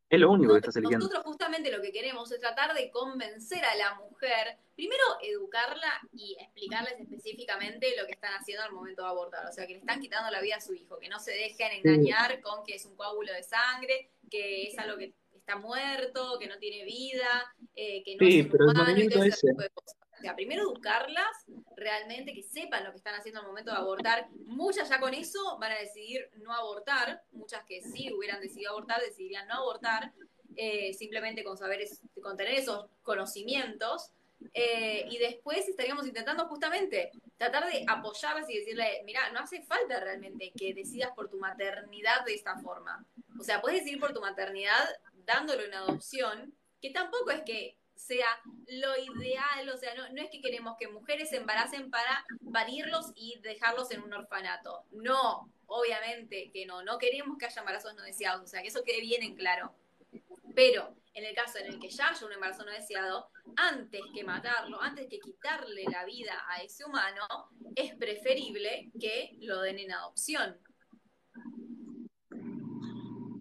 B: Es lo único que estás eligiendo.
A: nosotros justamente lo que queremos es tratar de convencer a la mujer, primero educarla y explicarles específicamente lo que están haciendo al momento de abortar, o sea, que le están quitando la vida a su hijo, que no se dejen
B: Sí,
A: engañar con que es un coágulo de sangre, que es algo que está muerto, que no tiene vida, que no es
B: sí,
A: un
B: pero el
A: humano y todo
B: movimiento
A: ese
B: ese,
A: tipo de cosas. O sea, primero educarlas realmente, que sepan lo que están haciendo al momento de abortar. Muchas ya con eso van a decidir no abortar, muchas que sí hubieran decidido abortar, decidirían no abortar, simplemente con tener esos conocimientos. Y después estaríamos intentando justamente tratar de apoyarlas y decirle, mira, no hace falta realmente que decidas por tu maternidad de esta forma. O sea, puedes decidir por tu maternidad dándole una adopción, que tampoco es que sea lo ideal, o sea, no es que queremos que mujeres se embaracen para parirlos y dejarlos en un orfanato. No, obviamente que no queremos que haya embarazos no deseados, o sea, que eso quede bien en claro. Pero en el caso en el que ya haya un embarazo no deseado, antes que matarlo, antes que quitarle la vida a ese humano, es preferible que lo den en adopción.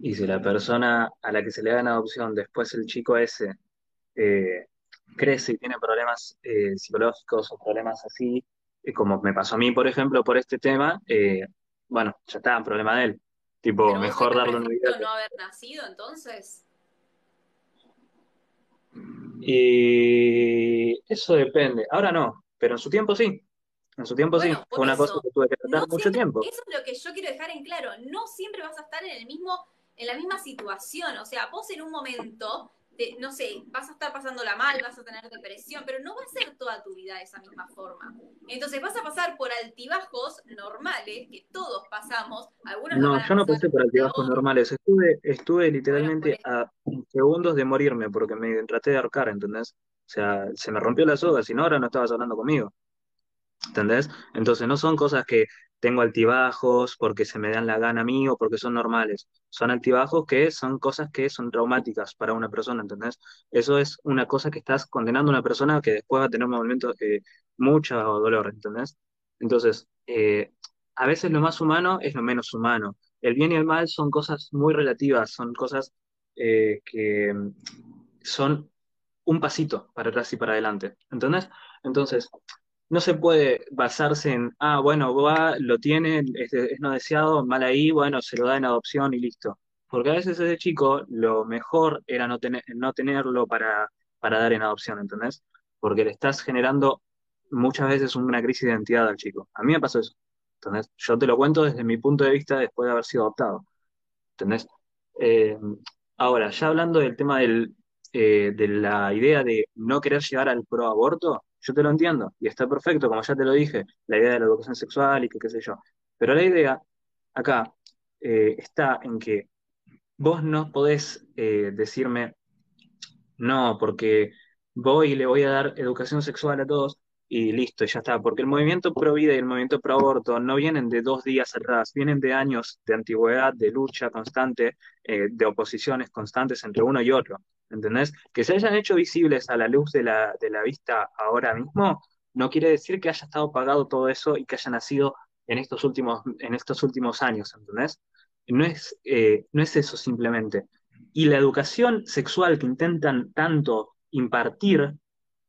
B: y si la persona a la que se le da en adopción, después el chico ese eh, crece y tiene problemas psicológicos o problemas así, como me pasó a mí, por ejemplo, por este tema, bueno, ya está, problema de él. Tipo,
A: Pero vos
B: mejor
A: hubieras
B: darle una vida.
A: preferido no haber nacido entonces.
B: Y eso depende. Ahora no, pero en su tiempo sí. En su tiempo sí.
A: Bueno, por
B: Fue una cosa
A: eso,
B: que tuve que
A: no
B: tratar mucho
A: siempre,
B: tiempo.
A: eso es lo que yo quiero dejar en claro, no siempre vas a estar en la misma situación, o sea, vos en un momento no sé, vas a estar pasándola mal, vas a tener depresión, pero no va a ser toda tu vida de esa misma forma. Entonces vas a pasar por altibajos normales que todos pasamos, algunos lo
B: No,
A: van a
B: yo no
A: pasar
B: pasé por altibajos
A: peor.
B: normales, estuve
A: Bueno, por
B: literalmente
A: eso.
B: a segundos de morirme porque me traté de ahorcar, ¿entendés? O sea, se me rompió la soga, si no ahora no estabas hablando conmigo. ¿Entendés? Entonces no son cosas que tengo altibajos porque se me dan la gana a mí o porque son normales. Son altibajos que son cosas que son traumáticas para una persona, ¿entendés? Eso es una cosa que estás condenando a una persona que después va a tener un momento de mucho dolor, ¿entendés? Entonces, a veces lo más humano es lo menos humano. El bien y el mal son cosas muy relativas, son cosas que son un pasito para atrás y para adelante, ¿entendés? Entonces, no se puede basarse en, bueno, va, lo tiene, es no deseado, mal ahí, bueno, se lo da en adopción y listo. Porque a veces ese chico lo mejor era no tenerlo para dar en adopción, ¿entendés? Porque le estás generando muchas veces una crisis de identidad al chico. A mí me pasó eso, ¿entendés? Yo te lo cuento desde mi punto de vista después de haber sido adoptado. ¿Entendés? Eh, Ahora, ya hablando del tema de la idea de no querer llegar al pro aborto, yo te lo entiendo y está perfecto, como ya te lo dije, la idea de la educación sexual y que qué sé yo. Pero la idea acá está en que vos no podés decirme no, porque voy y le voy a dar educación sexual a todos y listo, y ya está. Porque el movimiento pro vida y el movimiento pro aborto no vienen de 2 días atrás, vienen de años de antigüedad, de lucha constante, de oposiciones constantes entre uno y otro. ¿Entendés? Que se hayan hecho visibles a la luz de la vista ahora mismo, no quiere decir que haya estado pagado todo eso y que haya nacido en estos últimos años, ¿entendés? No es eso simplemente. Y la educación sexual que intentan tanto impartir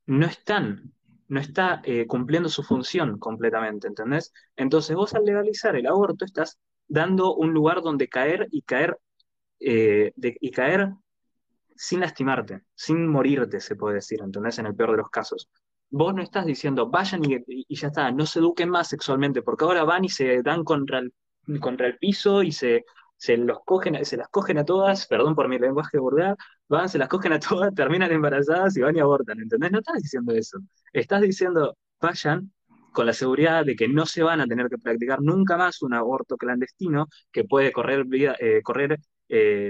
B: no están, no está cumpliendo su función completamente, ¿entendés? Entonces vos al legalizar el aborto estás dando un lugar donde caer y caer, y caer sin lastimarte, sin morirte, se puede decir, ¿entendés? En el peor de los casos. Vos no estás diciendo, vayan y ya está, no se eduquen más sexualmente, porque ahora van y se dan contra el piso y se las cogen a todas, perdón por mi lenguaje vulgar, van, se las cogen a todas, terminan embarazadas y van y abortan, ¿entendés? No estás diciendo eso. Estás diciendo, vayan con la seguridad de que no se van a tener que practicar nunca más un aborto clandestino que puede correr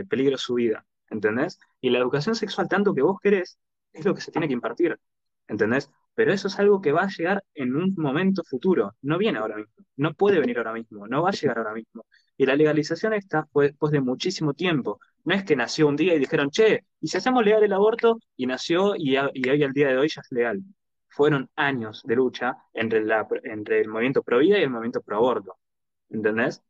B: peligro su vida, ¿entendés? Y la educación sexual, tanto que vos querés, es lo que se tiene que impartir, ¿entendés? Pero eso es algo que va a llegar en un momento futuro, no viene ahora mismo, no puede venir ahora mismo, no va a llegar ahora mismo. Y la legalización esta fue después de muchísimo tiempo. No es que nació un día y dijeron, che, ¿y si hacemos legal el aborto? Y nació y hoy al día de hoy ya es legal. Fueron años de lucha entre el movimiento pro vida y el movimiento pro aborto, ¿entendés?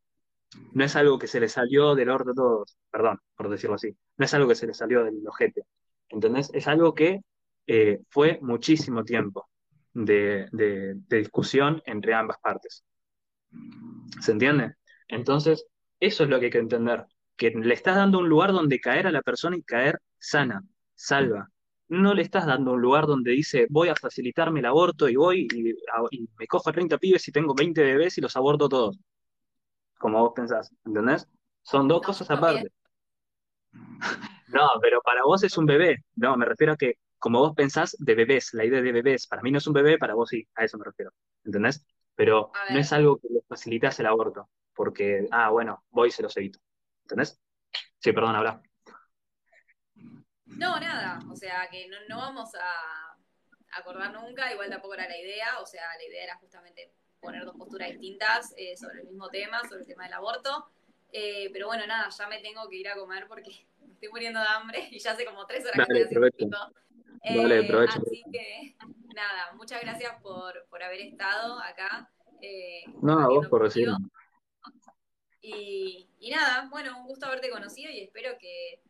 B: No es algo que se le salió del orto a todos, perdón, por decirlo así, no es algo que se le salió del ojete, ¿entendés? Es algo que fue muchísimo tiempo de discusión entre ambas partes, ¿se entiende? Entonces, eso es lo que hay que entender, que le estás dando un lugar donde caer a la persona y caer sana, salva. No le estás dando un lugar donde dice, voy a facilitarme el aborto y voy y me cojo a 30 pibes y tengo 20 bebés y los aborto todos como vos pensás, ¿entendés? Son dos
A: No, yo
B: cosas
A: también.
B: aparte. No, pero para vos es un bebé. No, me refiero a que como vos pensás de bebés, la idea de bebés, para mí no es un bebé, para vos sí, a eso me refiero, ¿entendés? Pero
A: A
B: no es
A: ver.
B: algo que le facilitas el aborto, porque, bueno, voy y se los evito, ¿entendés? Sí, perdón, habla.
A: No, nada, o sea que no vamos a acordar nunca, igual tampoco era la idea, o sea, la idea era justamente poner dos posturas distintas sobre el mismo tema, sobre el tema del aborto. Pero bueno, nada, ya me tengo que ir a comer porque me estoy muriendo de hambre y ya hace como 3 horas que estoy
B: Dale,
A: haciendo
B: provecho.
A: esto.
B: Dale, provecho.
A: Así que nada, muchas gracias por haber estado acá
B: No, a vos
A: debatiendo
B: por
A: conmigo.
B: recibirme.
A: Y nada, bueno, un gusto haberte conocido y espero que,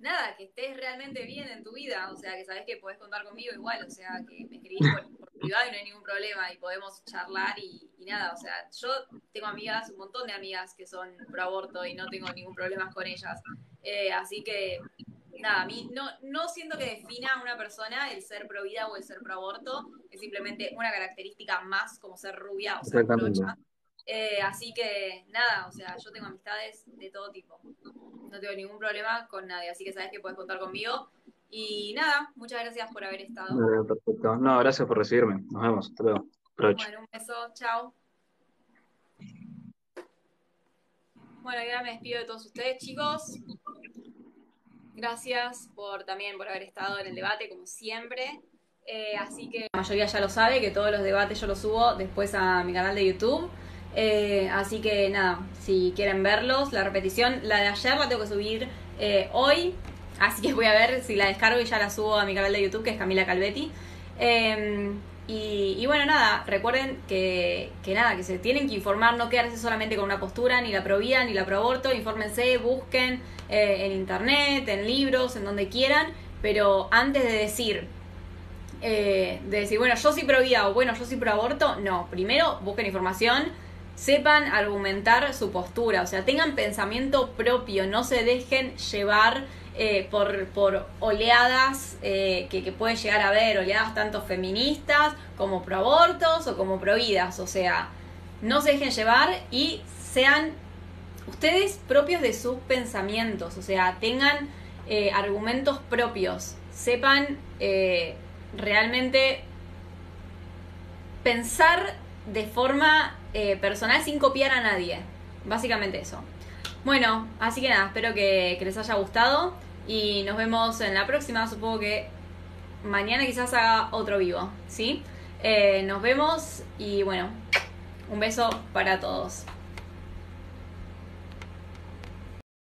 A: nada, que estés realmente bien en tu vida, o sea, que sabes que podés contar conmigo igual, o sea, que me escribís por privado y no hay ningún problema y podemos charlar y nada, o sea, yo tengo amigas, un montón de amigas que son pro aborto y no tengo ningún problema con ellas. Así que, nada, a mí no siento que defina a una persona el ser pro vida o el ser pro aborto, es simplemente una característica más como ser rubia o ser
B: Exactamente.
A: morocha. Así que, nada, o sea, yo tengo amistades de todo tipo no tengo ningún problema con nadie, así que sabes que puedes contar conmigo. Y nada, muchas gracias por haber estado.
B: Perfecto. No, gracias por recibirme. Nos vemos. Hasta luego. Provecho.
A: Bueno, un beso, chao. Bueno, y ahora me despido de todos ustedes, chicos. Gracias también por haber estado en el debate, como siempre. Así que la mayoría ya lo sabe, que todos los debates yo los subo después a mi canal de YouTube. Así que nada, si quieren verlos, la repetición, la de ayer la tengo que subir hoy. Así que voy a ver si la descargo y ya la subo a mi canal de YouTube, que es Camila Calvetti. Y bueno, nada, recuerden que se tienen que informar, no quedarse solamente con una postura, ni la pro vida, ni la pro aborto. Infórmense, busquen en internet, en libros, en donde quieran, pero antes de decir, bueno, yo soy pro vida o bueno, yo soy pro aborto, no, primero busquen información, sepan argumentar su postura, o sea, tengan pensamiento propio, no se dejen llevar por oleadas que puede llegar a haber, oleadas tanto feministas como pro abortos o como pro vidas, o sea, no se dejen llevar y sean ustedes propios de sus pensamientos, o sea, tengan argumentos propios, sepan realmente pensar de forma personal sin copiar a nadie, básicamente eso. Bueno, así que nada, espero que les haya gustado y nos vemos en la próxima. Supongo que mañana quizás haga otro vivo, ¿sí? Nos vemos y bueno, un beso para todos.